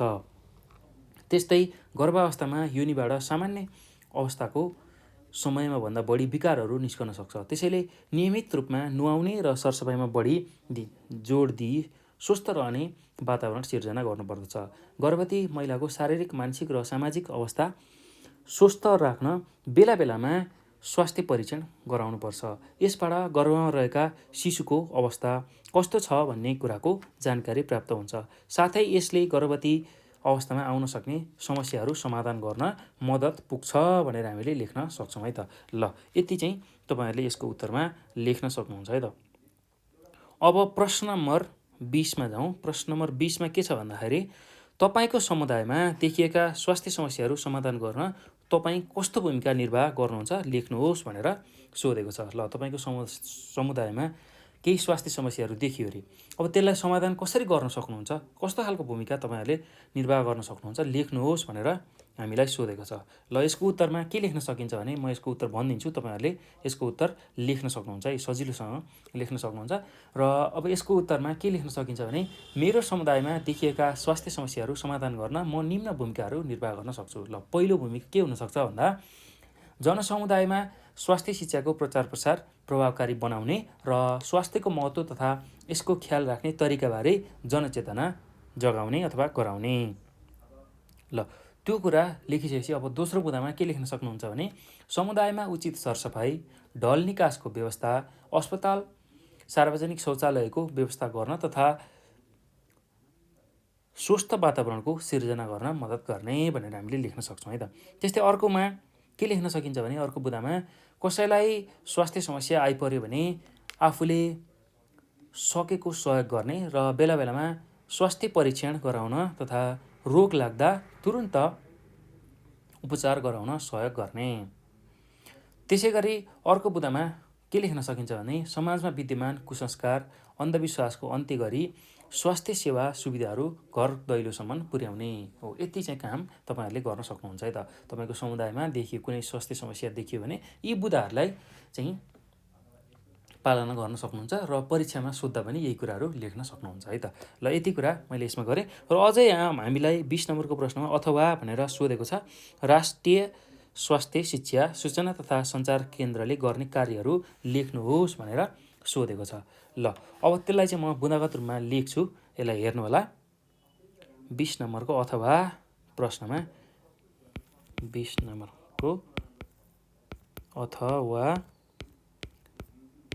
त्यस्तै गर्भावस्थामा योनिबाट सामान्य अवस्थाको समयमा भन्दा बढी विकारहरू निस्कन सक्छ। त्यसैले नियमित रूपमा नुहाउने र सरसफाइमा बढी जोड दिई स्वस्थ रहने वातावरण सिर्जना गर्नुपर्दछ। गर्भवती महिलाको शारीरिक, मानसिक र सामाजिक अवस्था स्वस्थ राख्न बेला बेलामा स्वास्थ्य परीक्षण गराउनुपर्छ। यसबाट गर्भमा रहेका शिशुको अवस्था कस्तो छ भन्ने कुराको जानकारी प्राप्त हुन्छ। साथै यसले गर्भवती अवस्थामा आउन सक्ने समस्याहरू समाधान गर्न मद्दत पुग्छ भनेर हामीले लेख्न सक्छौँ है त। ल, यति चाहिँ तपाईँहरूले यसको उत्तरमा लेख्न सक्नुहुन्छ है त। अब प्रश्न नम्बर 20मा जाउँ। प्रश्न नम्बर 20मा के छ भन्दाखेरि तपाईँको समुदायमा देखिएका स्वास्थ्य समस्याहरू समाधान गर्न तपाईँ कस्तो भूमिका निर्वाह गर्नुहुन्छ लेख्नुहोस् भनेर सोधेको छ। ल, तपाईँको समुदायमा केही स्वास्थ्य समस्याहरू देखियो अरे, अब त्यसलाई समाधान कसरी गर्न सक्नुहुन्छ, कस्तो खालको भूमिका तपाईँहरूले निर्वाह गर्न सक्नुहुन्छ लेख्नुहोस् भनेर हामीलाई सोधेको छ। ल, यसको उत्तरमा के लेख्न सकिन्छ भने म यसको उत्तर भनिदिन्छु, तपाईँहरूले यसको उत्तर लेख्न सक्नुहुन्छ है, सजिलोसँग लेख्न सक्नुहुन्छ। र अब यसको उत्तरमा के लेख्न सकिन्छ भने मेरो समुदायमा देखिएका स्वास्थ्य समस्याहरू समाधान गर्न म निम्न भूमिकाहरू निर्वाह गर्न सक्छु। ल, पहिलो भूमिका के हुनसक्छ भन्दा जनसमुदायमा स्वास्थ्य शिक्षाको प्रचार प्रसार प्रभावकारी बनाउने र स्वास्थ्यको महत्त्व तथा यसको ख्याल राख्ने तरिकाबारे जनचेतना जगाउने अथवा गराउने। ल, त्यो कुरा लेखिसकेपछि अब दोस्रो बुँदामा के लेख्न सक्नुहुन्छ भने समुदायमा उचित सरसफाइ, ढल निकासको व्यवस्था, अस्पताल, सार्वजनिक शौचालयको व्यवस्था गर्न तथा स्वस्थ वातावरणको सिर्जना गर्न मद्दत गर्ने भनेर हामीले लेख्न सक्छौँ है त। त्यस्तै अर्कोमा के लेख्न सकिन्छ भने अर्को बुँदामा कसैलाई स्वास्थ्य समस्या आइपर्यो भने आफूले सकेको सहयोग गर्ने र बेला बेलामा स्वास्थ्य परीक्षण गराउन तथा रोग लाग्दा तुरुन्त उपचार गराउन सहयोग गर्ने। त्यसै गरी अर्को बुँदामा के लेख्न सकिन्छ भने समाजमा विद्यमान कुसंस्कार, अन्धविश्वासको अन्त्य गरी स्वास्थ्य सेवा सुविधाहरू घर दैलोसम्म पुर्याउने हो। यति चाहिँ काम तपाईँहरूले गर्न सक्नुहुन्छ है त। तपाईँको समुदायमा देखियो कुनै स्वास्थ्य समस्या देखियो भने यी बुँदाहरूलाई चाहिँ पालना गर्न सक्नुहुन्छ र परीक्षामा सोद्धा पनि यही कुराहरू लेख्न सक्नुहुन्छ है त। ल, यति कुरा मैले यसमा गरेँ। र अझै यहाँ हामीलाई 20 नम्बरको प्रश्नमा अथवा भनेर सोधेको छ। राष्ट्रिय स्वास्थ्य शिक्षा सूचना तथा सञ्चार केन्द्रले गर्ने कार्यहरू लेख्नुहोस् भनेर सोधेको छ। ल, अब त्यसलाई चाहिँ म बुँदागत रूपमा लेख्छु, यसलाई हेर्नु होला। 20 नम्बरको अथवा प्रश्नमा 20 नम्बरको अथवा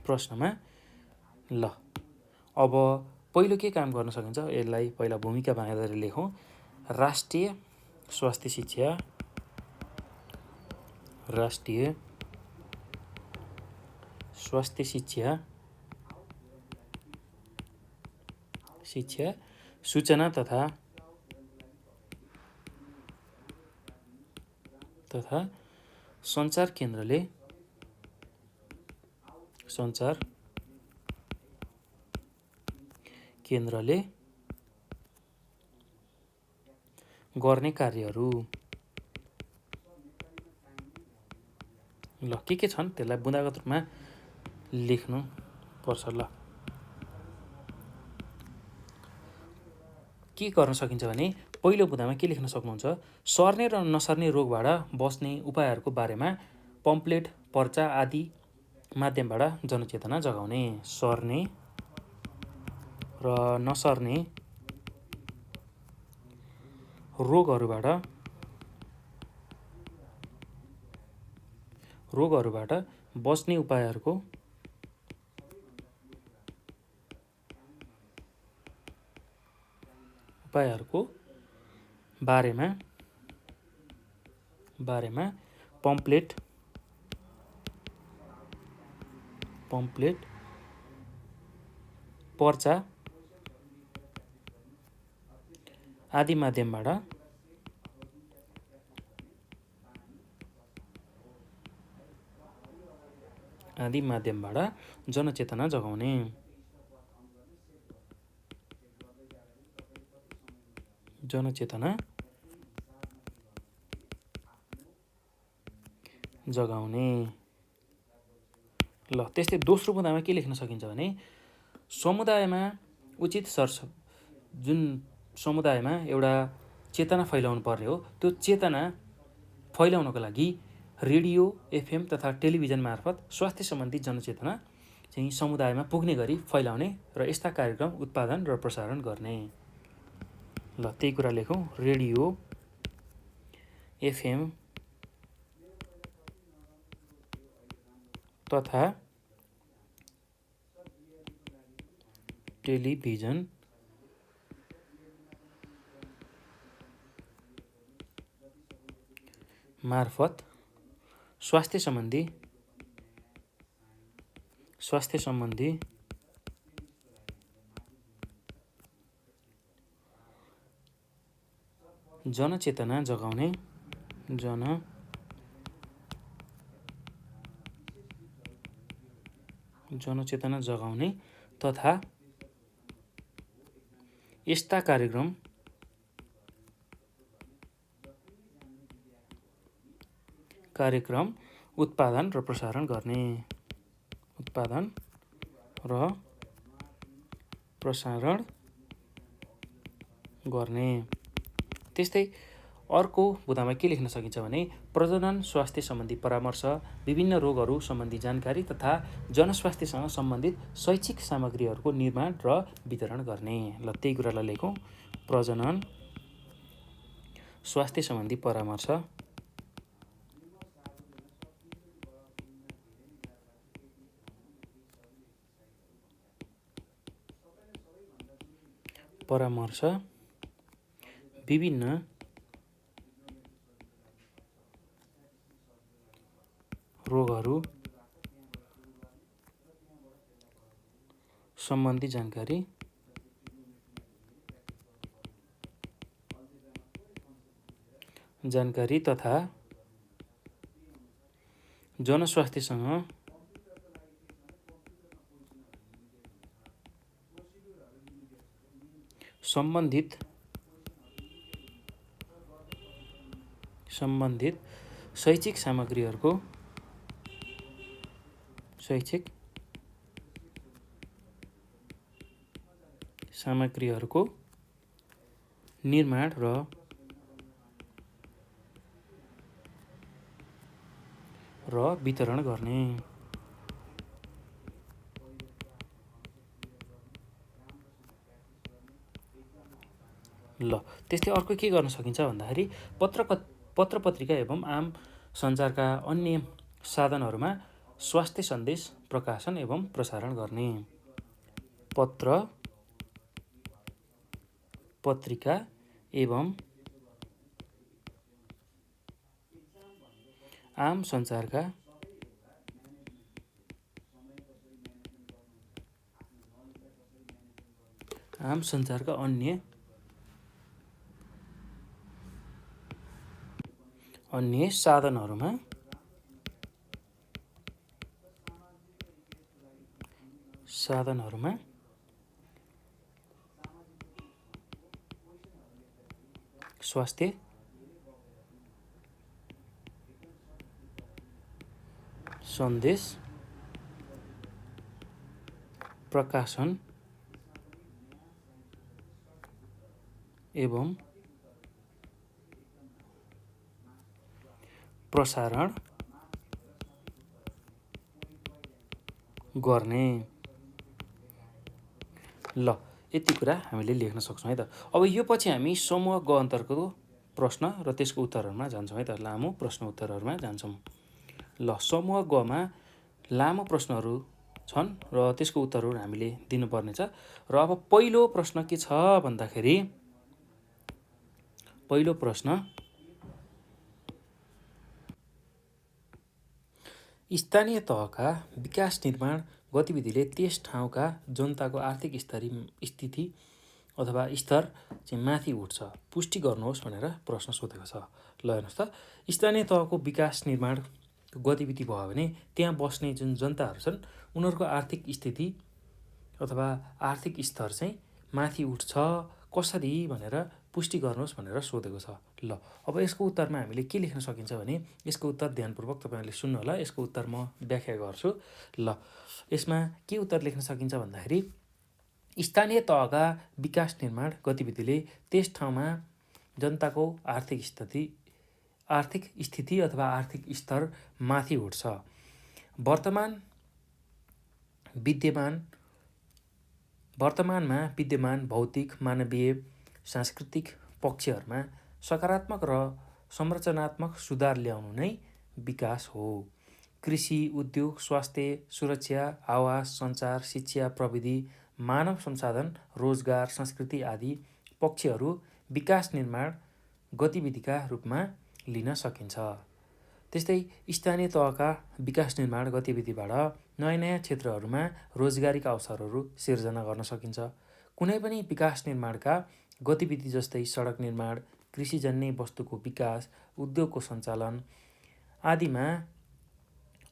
प्रश्नमा ल, अब पहिलो के काम गर्न सकिन्छ यसलाई पहिला भूमिका बाँधेर लेखौँ। राष्ट्रिय स्वास्थ्य शिक्षा, राष्ट्रिय स्वास्थ्य शिक्षा सूचना तथा सञ्चार केन्द्रले गर्ने कार्यहरू। ल, के छन् त्यसलाई बुँदागत रूपमा लेख्नु पर्छ। ल, के गर्न सकिन्छ भने पहिलो बुँदामा के लेख्न सक्नुहुन्छ, सर्ने र नसर्ने रोगबाट बच्ने उपायहरूको बारेमा पम्पलेट, पर्चा आदि माध्यमबाट जनचेतना जगाउने। सर्ने र नसर्ने रोगहरूबाट बच्ने उपायहरूको बारेमा पम्पलेट, पर्चा आदि माध्यमबाट जनचेतना जगाउने। जनचेतना जगाउने। ल त्यस्तै दोस्रो बुँदामा के लेख्न सकिन्छ भने समुदायमा उचित जुन समुदायमा एउटा चेतना फैलाउनु पर्ने हो, त्यो चेतना फैलाउनको लागि रेडियो, एफएम तथा टेलिभिजन मार्फत स्वास्थ्य सम्बन्धी जनचेतना चाहिँ समुदायमा पुग्ने गरी फैलाउने र यस्ता कार्यक्रम उत्पादन र प्रसारण गर्ने। ल त्यही कुरा लेखौँ, रेडियो, एफएम तथा टेलिभिजन मार्फत स्वास्थ्य सम्बन्धी जनचेतना जगाउने तथा यस्ता कार्यक्रम उत्पादन र प्रसारण गर्ने। त्यस्तै अर्को बुँदामा के लेख्न सकिन्छ भने प्रजनन स्वास्थ्य सम्बन्धी परामर्श, विभिन्न रोगहरू सम्बन्धी जानकारी तथा जनस्वास्थ्यसँग सम्बन्धित शैक्षिक सामग्रीहरूको निर्माण र वितरण गर्ने। ल त्यही कुरालाई लेखौँ, प्रजनन स्वास्थ्य सम्बन्धी परामर्श, विभिन्न रोगहरू सम्बन्धी जानकारी तथा जनस्वास्थ्यसँग सम्बन्धित शैक्षिक सामग्रीहरूको निर्माण र वितरण गर्ने। ल त्यस्तै अर्को के गर्न सकिन्छ भन्दाखेरि पत्र पत्रिका एवं आम सञ्चारका अन्य साधनहरूमा स्वास्थ्य सन्देश प्रकाशन एवं प्रसारण गर्ने। पत्र पत्रिका एवं आम सञ्चारका अन्य साधनहरूमा स्वास्थ्य सन्देश प्रकाशन एवं प्रसारण गर्ने। ल यति कुरा हामीले लेख्न सक्छौँ है त। अब यो पछि हामी समूह ग अन्तर्गतको प्रश्न र त्यसको उत्तरहरूमा जान्छौँ है त, लामो प्रश्न उत्तरहरूमा जान्छौँ। ल समूह गमा लामो प्रश्नहरू छन् र त्यसको उत्तरहरू हामीले दिनुपर्नेछ। र अब पहिलो प्रश्न के छ भन्दाखेरि, पहिलो प्रश्न, स्थानीय तहका विकास निर्माण गतिविधिले त्यस ठाउँका जनताको आर्थिक स्थिति अथवा स्तर चाहिँ माथि उठ्छ, पुष्टि गर्नुहोस् भनेर प्रश्न सोधेको छ। ल हेर्नुहोस् त, स्थानीय तहको विकास निर्माण गतिविधि भयो भने त्यहाँ बस्ने जुन जनताहरू छन् उनीहरूको आर्थिक स्थिति अथवा आर्थिक स्तर चाहिँ माथि उठ्छ। कसरी भनेर पुष्टि गर्नुहोस् भनेर सोधेको छ। ल अब यसको उत्तरमा हामीले के लेख्न सकिन्छ भने यसको उत्तर ध्यानपूर्वक तपाईँहरूले सुन्नु होला। यसको उत्तर म व्याख्या गर्छु। ल यसमा के उत्तर लेख्न सकिन्छ भन्दाखेरि स्थानीय तहका विकास निर्माण गतिविधिले त्यस ठाउँमा जनताको आर्थिक स्थिति अथवा आर्थिक स्तर माथि उठ्छ। वर्तमानमा विद्यमान भौतिक, मानवीय, सांस्कृतिक पक्षहरूमा सकारात्मक र संरचनात्मक सुधार ल्याउनु नै विकास हो। कृषि, उद्योग, स्वास्थ्य, सुरक्षा, आवास, सञ्चार, शिक्षा, प्रविधि, मानव संसाधन, रोजगार, संस्कृति आदि पक्षहरू विकास निर्माण गतिविधिका रूपमा लिन सकिन्छ। त्यस्तै स्थानीय तहका विकास निर्माण गतिविधिबाट नयाँ क्षेत्रहरूमा रोजगारीका अवसरहरू सिर्जना गर्न सकिन्छ। कुनै पनि विकास निर्माणका गतिविधि जस्तै सडक निर्माण, कृषिजन्य वस्तुको विकास, उद्योगको सञ्चालन आदिमा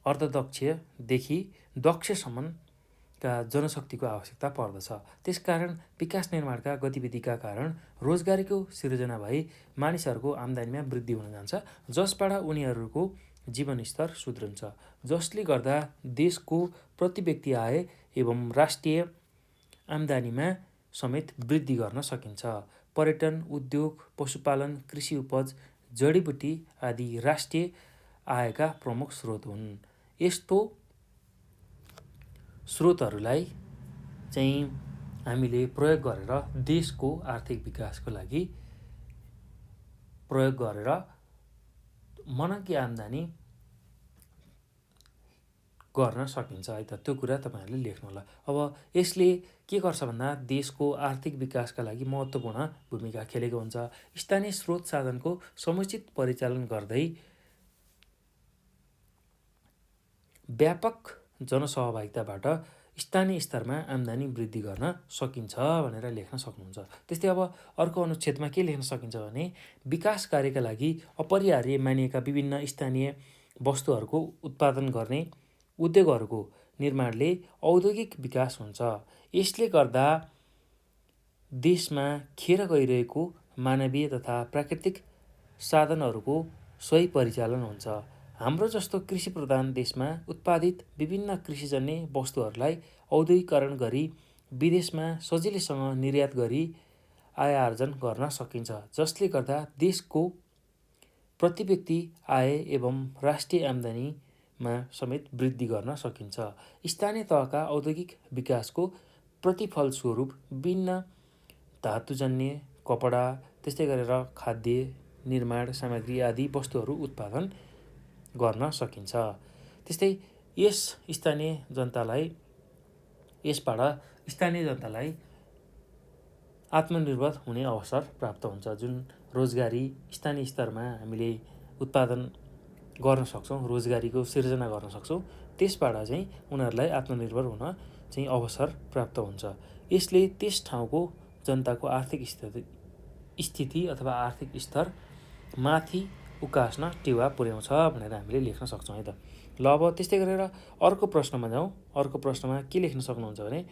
अर्धदक्षदेखि दक्षसम्मका जनशक्तिको आवश्यकता पर्दछ। त्यसकारण विकास निर्माणका गतिविधिका कारण रोजगारीको सिर्जना भई मानिसहरूको आम्दानीमा वृद्धि हुन जान्छ, जसबाट उनीहरूको जीवनस्तर सुध्रिन्छ, जसले गर्दा देशको प्रति व्यक्ति आय एवं राष्ट्रिय आम्दानीमा समेत वृद्धि गर्न सकिन्छ। पर्यटन, उद्योग, पशुपालन, कृषि उपज, जडीबुटी आदि राष्ट्रिय आयका प्रमुख स्रोत हुन्। यस्तो स्रोतहरूलाई चाहिँ हामीले प्रयोग गरेर देशको आर्थिक विकासको लागि प्रयोग गरेर मनकी आम्दानी गर्न सकिन्छ है त। त्यो कुरा तपाईँहरूले लेख्नु होला। अब यसले के गर्छ भन्दा देशको आर्थिक विकासका लागि महत्त्वपूर्ण भूमिका खेलेको हुन्छ। स्थानीय स्रोत साधनको समुचित परिचालन गर्दै व्यापक जनसहभागिताबाट स्थानीय स्तरमा आम्दानी वृद्धि गर्न सकिन्छ भनेर लेख्न सक्नुहुन्छ। त्यस्तै अब अर्को अनुच्छेदमा के लेख्न सकिन्छ भने विकास कार्यका लागि अपरिहार्य मानिएका विभिन्न स्थानीय वस्तुहरूको उत्पादन गर्ने उद्योगहरूको निर्माणले औद्योगिक विकास हुन्छ। यसले गर्दा देशमा खेर गइरहेको मानवीय तथा प्राकृतिक साधनहरूको सही परिचालन हुन्छ। हाम्रो जस्तो कृषि प्रधान देशमा उत्पादित विभिन्न कृषिजन्य वस्तुहरूलाई औद्योगिकरण गरी विदेशमा सजिलैसँग निर्यात गरी आय आर्जन गर्न सकिन्छ, जसले गर्दा देशको प्रति व्यक्ति आय एवं राष्ट्रिय आम्दानीमा समेत वृद्धि गर्न सकिन्छ। स्थानीय तहका औद्योगिक विकासको प्रतिफलस्वरूप विभिन्न धातुजन्य, कपडा, त्यस्तै गरेर खाद्य, निर्माण सामग्री आदि वस्तुहरू उत्पादन गर्न सकिन्छ। त्यस्तै यसबाट स्थानीय जनतालाई आत्मनिर्भर हुने अवसर प्राप्त हुन्छ। जुन रोजगारी स्थानीय स्तरमा हामीले उत्पादन गर्न सक्छौँ, रोजगारीको सिर्जना गर्न सक्छौँ, त्यसबाट चाहिँ उनीहरूलाई आत्मनिर्भर हुन चाहिँ अवसर प्राप्त हुन्छ। यसले त्यस ठाउँको जनताको आर्थिक स्थिति अथवा आर्थिक स्तर माथि उकास्न टेवा पुर्याउँछ भनेर हामीले लेख्न सक्छौँ है त। ल अब त्यस्तै गरेर अर्को प्रश्नमा जाउँ। अर्को प्रश्नमा के लेख्न सक्नुहुन्छ भने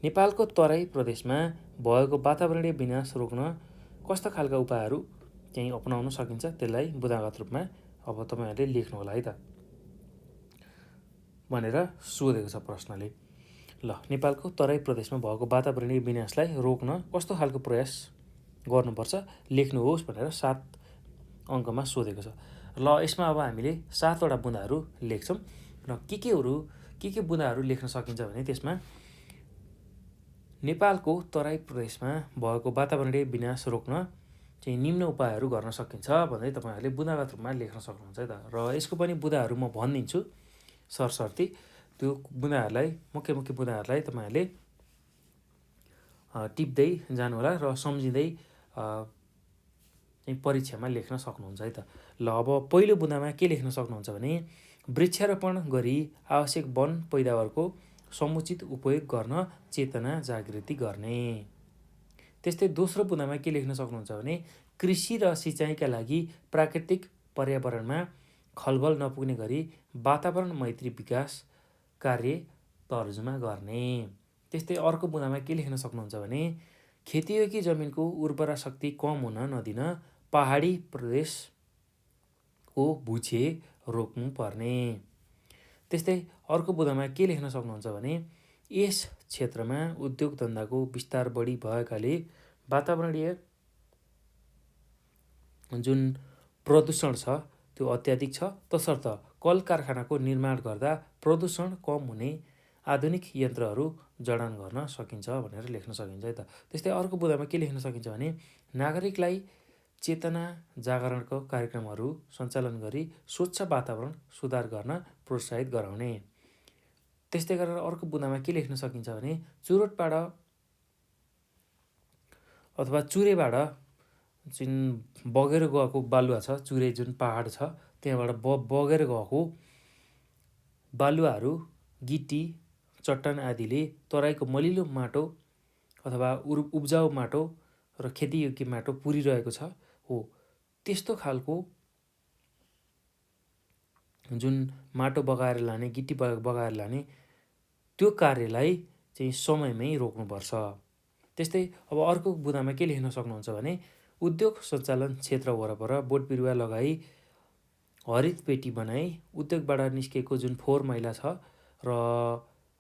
नेपालको तराई प्रदेशमा भएको वातावरणीय विनाश रोक्न कस्ता खालका उपायहरू चाहिँ अपनाउन सकिन्छ, त्यसलाई बुदागत रूपमा अब तपाईँहरूले लेख्नु होला है त भनेर सोधेको छ प्रश्नले। ल नेपालको तराई प्रदेशमा भएको वातावरणीय विनाशलाई रोक्न कस्तो खालको प्रयास गर्नुपर्छ लेख्नुहोस् भनेर 7 अङ्कमा सोधेको छ। ल यसमा अब हामीले 7वटा बुँदाहरू लेख्छौँ र के बुँदाहरू लेख्न सकिन्छ भने त्यसमा नेपालको तराई प्रदेशमा भएको वातावरणीय विनाश रोक्न चाहिँ निम्न उपायहरू गर्न सकिन्छ भन्दै तपाईँहरूले बुँदागत रूपमा लेख्न सक्नुहुन्छ है त। र यसको पनि बुँदाहरू म भनिदिन्छु सरसर्ती। त्यो बुँदाहरूलाई मुख्य बुँदाहरूलाई तपाईँहरूले टिप्दै जानुहोला र सम्झिँदै परीक्षामा लेख्न सक्नुहुन्छ है त। ल अब पहिलो बुँदामा के लेख्न सक्नुहुन्छ भने वृक्षारोपण गरी आवश्यक वन पैदावारको समुचित उपयोग गर्न चेतना जागृति गर्ने। त्यस्तै दोस्रो बुँदामा के लेख्न सक्नुहुन्छ भने कृषि र सिँचाइका लागि प्राकृतिक पर्यावरणमा खलबल नपुग्ने गरी वातावरण मैत्री विकास कार्य तर्जुमा गर्ने। त्यस्तै अर्को बुँदामा के लेख्न सक्नुहुन्छ भने खेतीयोगी जमिनको उर्वरा शक्ति कम हुन नदिन पहाडी प्रदेशको भुछे रोक्नुपर्ने। त्यस्तै अर्को बुँदामा के लेख्न सक्नुहुन्छ भने यस क्षेत्रमा उद्योग धन्दाको विस्तार बढी भएकाले वातावरणीय जुन प्रदूषण छ त्यो अत्याधिक छ, तसर्थ कल कारखानाको निर्माण गर्दा प्रदूषण कम हुने आधुनिक यन्त्रहरू जडान गर्न सकिन्छ भनेर लेख्न सकिन्छ है त। त्यस्तै अर्को बुँदामा के लेख्न सकिन्छ भने नागरिकलाई चेतना जागरणको कार्यक्रमहरू सञ्चालन गरी स्वच्छ वातावरण सुधार गर्न प्रोत्साहित गराउने। त्यस्तै गरेर अर्को बुँदामा के लेख्न सकिन्छ भने चुरोटबाट अथवा चुरेबाट जुन बगेर गएको बालुवा छ, चुरे जुन पहाड छ त्यहाँबाट बगेर गएको बालुवाहरू गिटी चट्टान आदिले तराईको मलिलो माटो अथवा उब्जाउ माटो र खेतीयोग्य माटो पुरिरहेको छ हो, त्यस्तो खालको जुन माटो बगाएर लाने, गिटी बगाएर लाने त्यो कार्यलाई चाहिँ समयमै रोक्नुपर्छ। त्यस्तै अब अर्को बुँदामा के लेख्न सक्नुहुन्छ भने उद्योग सञ्चालन क्षेत्र वरपर बोट बिरुवा लगाई हरित पेटी बनाई उद्योगबाट निस्केको जुन फोहोर मैला छ र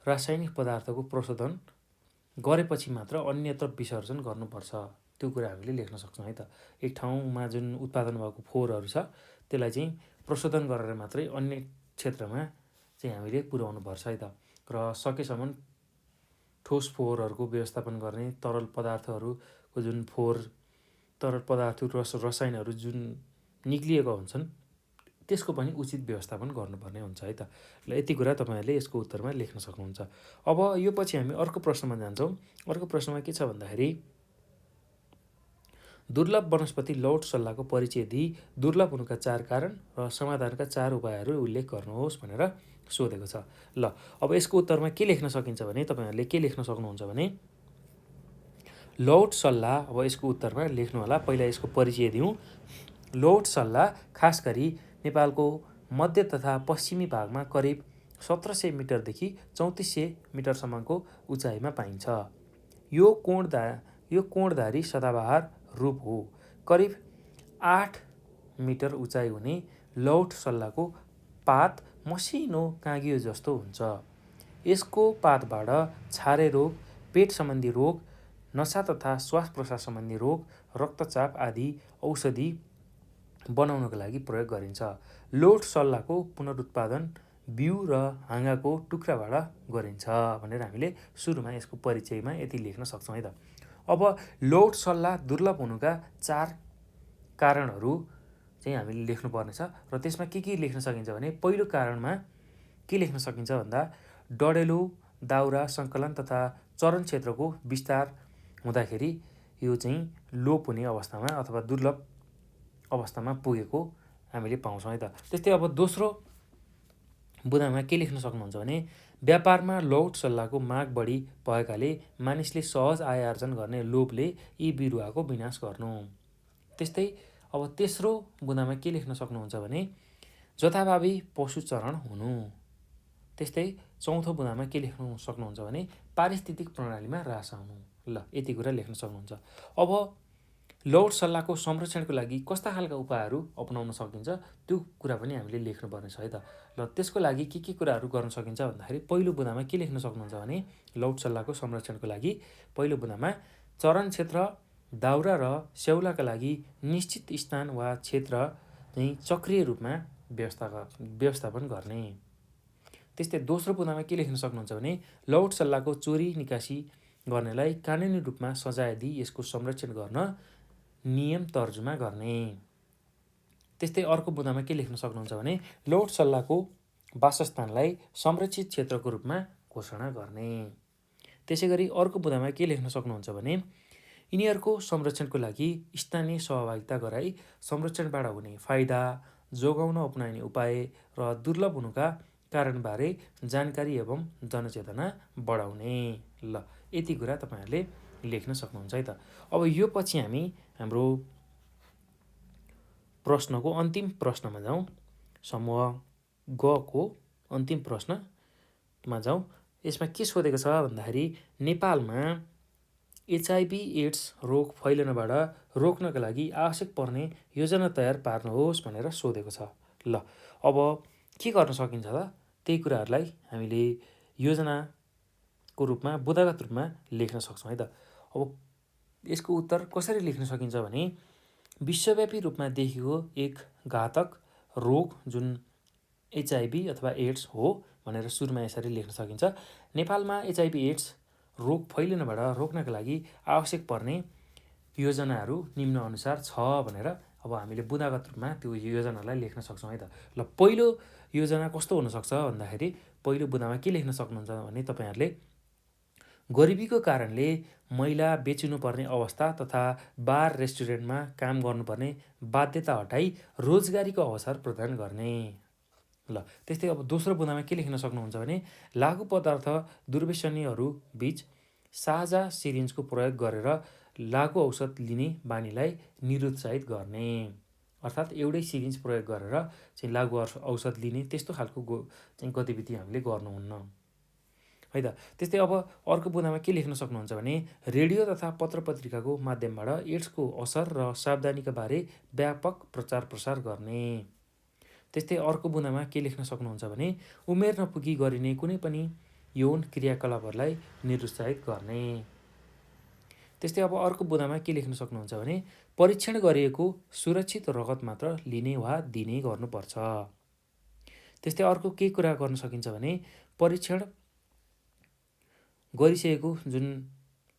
रासायनिक पदार्थको प्रशोधन गरेपछि मात्र अन्यत्र विसर्जन गर्नुपर्छ। त्यो कुरा हामीले लेख्न सक्छौँ है त। एक ठाउँमा जुन उत्पादन भएको फोहोरहरू छ त्यसलाई चाहिँ प्रशोधन गरेर मात्रै अन्य क्षेत्रमा चाहिँ हामीले पुर्याउनुपर्छ है त। र सकेसम्म ठोस फोहोरहरूको व्यवस्थापन गर्ने, तरल पदार्थहरूको जुन फोहोर, तरल पदार्थ रसायनहरू जुन निक्लिएका हुन्छन् त्यसको पनि उचित व्यवस्थापन गर्नुपर्ने हुन्छ है त। ल यति कुरा तपाईँहरूले यसको उत्तरमा लेख्न सक्नुहुन्छ। अब यो पछि हामी अर्को प्रश्नमा जान्छौँ। अर्को प्रश्नमा के छ भन्दाखेरि दुर्लभ वनस्पति लौट सल्लाहको परिचय दिई दुर्लभ हुनुका 4 कारण र समाधानका 4 उपायहरू उल्लेख गर्नुहोस् भनेर सोधेको छ। ल अब यसको उत्तरमा के लेख्न सकिन्छ भने तपाईँहरूले के लेख्न सक्नुहुन्छ भने लौट सल्लाह, अब यसको उत्तरमा लेख्नु होला। पहिला यसको परिचय दिउँ। लौट सल्लाह खास गरी नेपालको मध्य तथा पश्चिमी भागमा करिब 1700 मिटरदेखि 3400 मिटरसम्मको उचाइमा पाइन्छ। यो कोणधारी सदाबहार रूप हो। करिब 8 मिटर उचाइ हुने लौट सल्लाहको पात मसिनो काँगियो जस्तो हुन्छ। यसको पातबाट छारे रोग, पेट सम्बन्धी रोग, नसा तथा श्वास प्रश्वास सम्बन्धी रोग, रक्तचाप आदि औषधि बनाउनको लागि प्रयोग गरिन्छ। लौट सल्लाहको पुनरुत्पादन बिउ र हाँगाको टुक्राबाट गरिन्छ भनेर हामीले सुरुमा यसको परिचयमा यति लेख्न सक्छौँ है त। अब लौट सल्लाह दुर्लभ हुनुका 4 कारणहरू चाहिँ हामीले लेख्नुपर्नेछ र त्यसमा के लेख्न सकिन्छ भने पहिलो कारणमा के लेख्न सकिन्छ भन्दा डढेलो दाउरा सङ्कलन तथा चरण क्षेत्रको विस्तार हुँदाखेरि यो चाहिँ लोप हुने अवस्थामा अथवा दुर्लभ अवस्थामा पुगेको हामीले पाउँछौँ है त। त्यस्तै अब दोस्रो बुँदामा के लेख्न सक्नुहुन्छ भने व्यापारमा लौट सल्लाहको माग बढी भएकाले मानिसले सहज आय आर्जन गर्ने लोभले यी बिरुवाको विनाश गर्नु। त्यस्तै अब तेस्रो बुँदामा के लेख्न सक्नुहुन्छ भने जथाभावी पशुचरण हुनु। त्यस्तै चौथो बुँदामा के लेख्न सक्नुहुन्छ भने पारिस्थितिक प्रणालीमा ह्रास आउनु। ल यति कुरा लेख्न सक्नुहुन्छ। अब लौट सल्लाहको संरक्षणको लागि कस्ता खालका उपायहरू अपनाउन सकिन्छ त्यो कुरा पनि हामीले लेख्नुपर्ने छ है त। ल त्यसको लागि के कुराहरू गर्न सकिन्छ भन्दाखेरि पहिलो बुँदामा के लेख्न सक्नुहुन्छ भने लौट सल्लाहको संरक्षणको लागि पहिलो बुँदामा चरण क्षेत्र दाउरा र स्याउलाका लागि निश्चित स्थान वा क्षेत्र चाहिँ चक्रिय रूपमा व्यवस्थापन गर्ने। त्यस्तै दोस्रो बुँदामा के लेख्न सक्नुहुन्छ भने लौट सल्लाहको चोरी निकासी गर्नेलाई कानुनी रूपमा सजाय दिई यसको संरक्षण गर्न नियम तर्जुमा गर्ने। त्यस्तै अर्को बुँदामा के लेख्न सक्नुहुन्छ भने लौट सल्लाहको वासस्थानलाई संरक्षित क्षेत्रको रूपमा घोषणा गर्ने। त्यसै गरी अर्को बुँदामा के लेख्न सक्नुहुन्छ भने यिनीहरूको संरक्षणको लागि स्थानीय सहभागिता गराई संरक्षणबाट हुने फाइदा, जोगाउन अपनाइने उपाय र दुर्लभ हुनुका कारणबारे जानकारी एवं जनचेतना बढाउने। ल यति कुरा तपाईँहरूले लेख्न सक्नुहुन्छ है त। अब यो पछि हामी हाम्रो प्रश्नको अन्तिम प्रश्नमा जाउँ। समूह ग को अन्तिम प्रश्नमा जाउँ। यसमा के सोधेको छ भन्दाखेरि नेपालमा HIV एड्स रोग फैलनबाट रोक्नका लागि आवश्यक पर्ने योजना तयार पार्नुहोस् भनेर सोधेको छ। ल अब के गर्न सकिन्छ त? त्यही कुराहरूलाई हामीले योजनाको रूपमा बुदागत रूपमा लेख्न सक्छौँ है त। अब यसको उत्तर कसरी लेख्न सकिन्छ भने विश्वव्यापी रूपमा देखिएको एक घातक रोग जुन HIV अथवा एड्स हो भनेर सुरुमा यसरी लेख्न सकिन्छ। नेपालमा HIV एड्स रोग फैलिनबाट रोक्नका लागि आवश्यक पर्ने योजनाहरू निम्न अनुसार छ भनेर अब हामीले बुदागत रूपमा त्यो योजनालाई लेख्न सक्छौँ है त। ल पहिलो योजना कस्तो हुनसक्छ भन्दाखेरि पहिलो बुदामा के लेख्न सक्नुहुन्छ भने तपाईँहरूले गरिबीको कारणले मैला बेचिनुपर्ने अवस्था तथा बार रेस्टुरेन्टमा काम गर्नुपर्ने बाध्यता हटाई रोजगारीको अवसर प्रदान गर्ने। ल त्यस्तै अब दोस्रो बुदामा के लेख्न सक्नुहुन्छ भने लागु पदार्थ दुर्व्यसनीहरू बीच साझा सिरिन्जको प्रयोग गरेर लागु औषध लिने बानीलाई निरुत्साहित गर्ने। अर्थात् एउटै सिरिन्ज प्रयोग गरेर चाहिँ लागु औषध लिने त्यस्तो खालको चाहिँ गतिविधि हामीले गर्नुहुन्न है त। त्यस्तै अब अर्को बुदामा के लेख्न सक्नुहुन्छ भने रेडियो तथा पत्र पत्रिकाको माध्यमबाट एड्सको असर र सावधानीका बारे व्यापक प्रचार प्रसार गर्ने। त्यस्तै अर्को बुदामा के लेख्न सक्नुहुन्छ भने उमेर नपुगी गरिने कुनै पनि यौन क्रियाकलापहरूलाई निरुत्साहित गर्ने। त्यस्तै अब अर्को बुदामा के लेख्न सक्नुहुन्छ भने परीक्षण गरिएको सुरक्षित रगत मात्र लिने वा दिने गर्नुपर्छ। त्यस्तै अर्को के कुरा गर्न सकिन्छ भने परीक्षण गरिसकेको जुन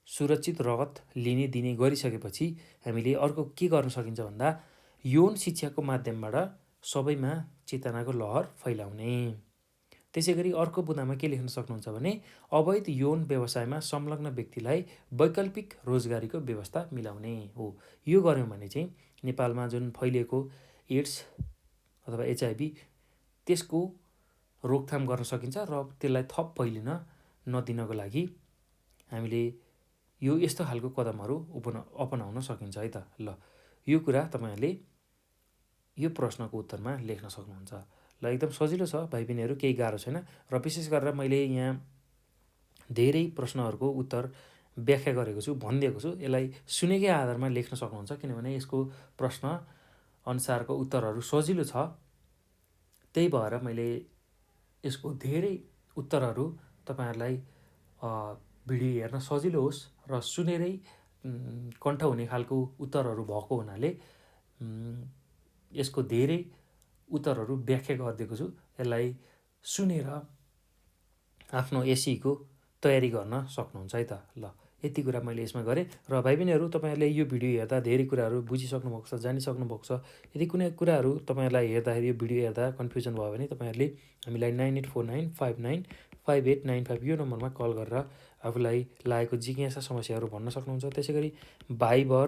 सुरक्षित रगत लिने दिने गरिसकेपछि हामीले अर्को के गर्न सकिन्छ भन्दा यौन शिक्षाको माध्यमबाट सबैमा चेतनाको लहर फैलाउने। त्यसै गरी अर्को बुदामा के लेख्न सक्नुहुन्छ भने अवैध यौन व्यवसायमा संलग्न व्यक्तिलाई वैकल्पिक रोजगारीको व्यवस्था मिलाउने हो। यो गऱ्यौँ भने चाहिँ नेपालमा जुन फैलिएको एड्स अथवा HIV त्यसको रोकथाम गर्न सकिन्छ र त्यसलाई थप फैलिन नदिनको लागि हामीले यो यस्तो खालको कदमहरू अपनाउन सकिन्छ है त। ल यो कुरा तपाईँहरूले यो प्रश्नको उत्तरमा लेख्न सक्नुहुन्छ। ल एकदम सजिलो छ भाइ बहिनीहरू, केही गाह्रो छैन र विशेष गरेर मैले यहाँ धेरै प्रश्नहरूको उत्तर व्याख्या गरेको छु, भनिदिएको छु। यसलाई सुनेकै आधारमा लेख्न सक्नुहुन्छ किनभने यसको प्रश्न अनुसारको उत्तरहरू सजिलो छ। त्यही भएर मैले यसको धेरै उत्तरहरू तपाईँहरूलाई भिडियो हेर्न सजिलो होस् र सुनेरै कण्ठ हुने खालको उत्तरहरू भएको हुनाले यसको धेरै उत्तरहरू व्याख्या गरिदिएको छु। यसलाई सुनेर आफ्नो एसईको तयारी गर्न सक्नुहुन्छ है त। ल यति कुरा मैले यसमा गरेँ र भाइ बहिनीहरू तपाईँहरूले यो भिडियो हेर्दा धेरै कुराहरू बुझिसक्नु भएको छ, जानिसक्नु भएको छ। यदि कुनै कुराहरू तपाईँहरूलाई हेर्दाखेरि यो भिडियो हेर्दा कन्फ्युजन भयो भने तपाईँहरूले हामीलाई 9849595895 यो नम्बरमा कल गरेर आफूलाई लागेको जिज्ञासा समस्याहरू भन्न सक्नुहुन्छ। त्यसै गरी भाइबर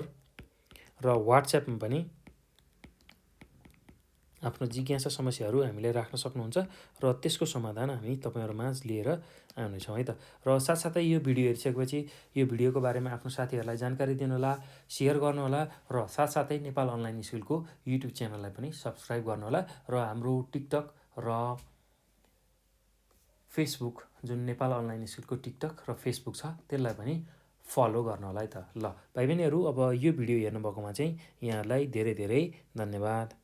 र वाट्सएपमा पनि आफ्नो जिज्ञासा समस्याहरू हामीलाई राख्न सक्नुहुन्छ र त्यसको समाधान हामी तपाईँहरूमाझ लिएर आउनेछौँ है त। र साथसाथै यो भिडियो हेरिसकेपछि यो भिडियोको बारेमा आफ्नो साथीहरूलाई जानकारी दिनुहोला, सेयर गर्नुहोला र साथसाथै नेपाल अनलाइन स्कुलको युट्युब च्यानललाई पनि सब्सक्राइब गर्नुहोला र हाम्रो टिकटक र फेसबुक जुन नेपाल अनलाइन स्कुलको टिकटक र फेसबुक छ त्यसलाई पनि फलो गर्नु होला है त। ल भाइ बहिनीहरू अब यो भिडियो हेर्नुभएकोमा चाहिँ यहाँहरूलाई धेरै धेरै धन्यवाद।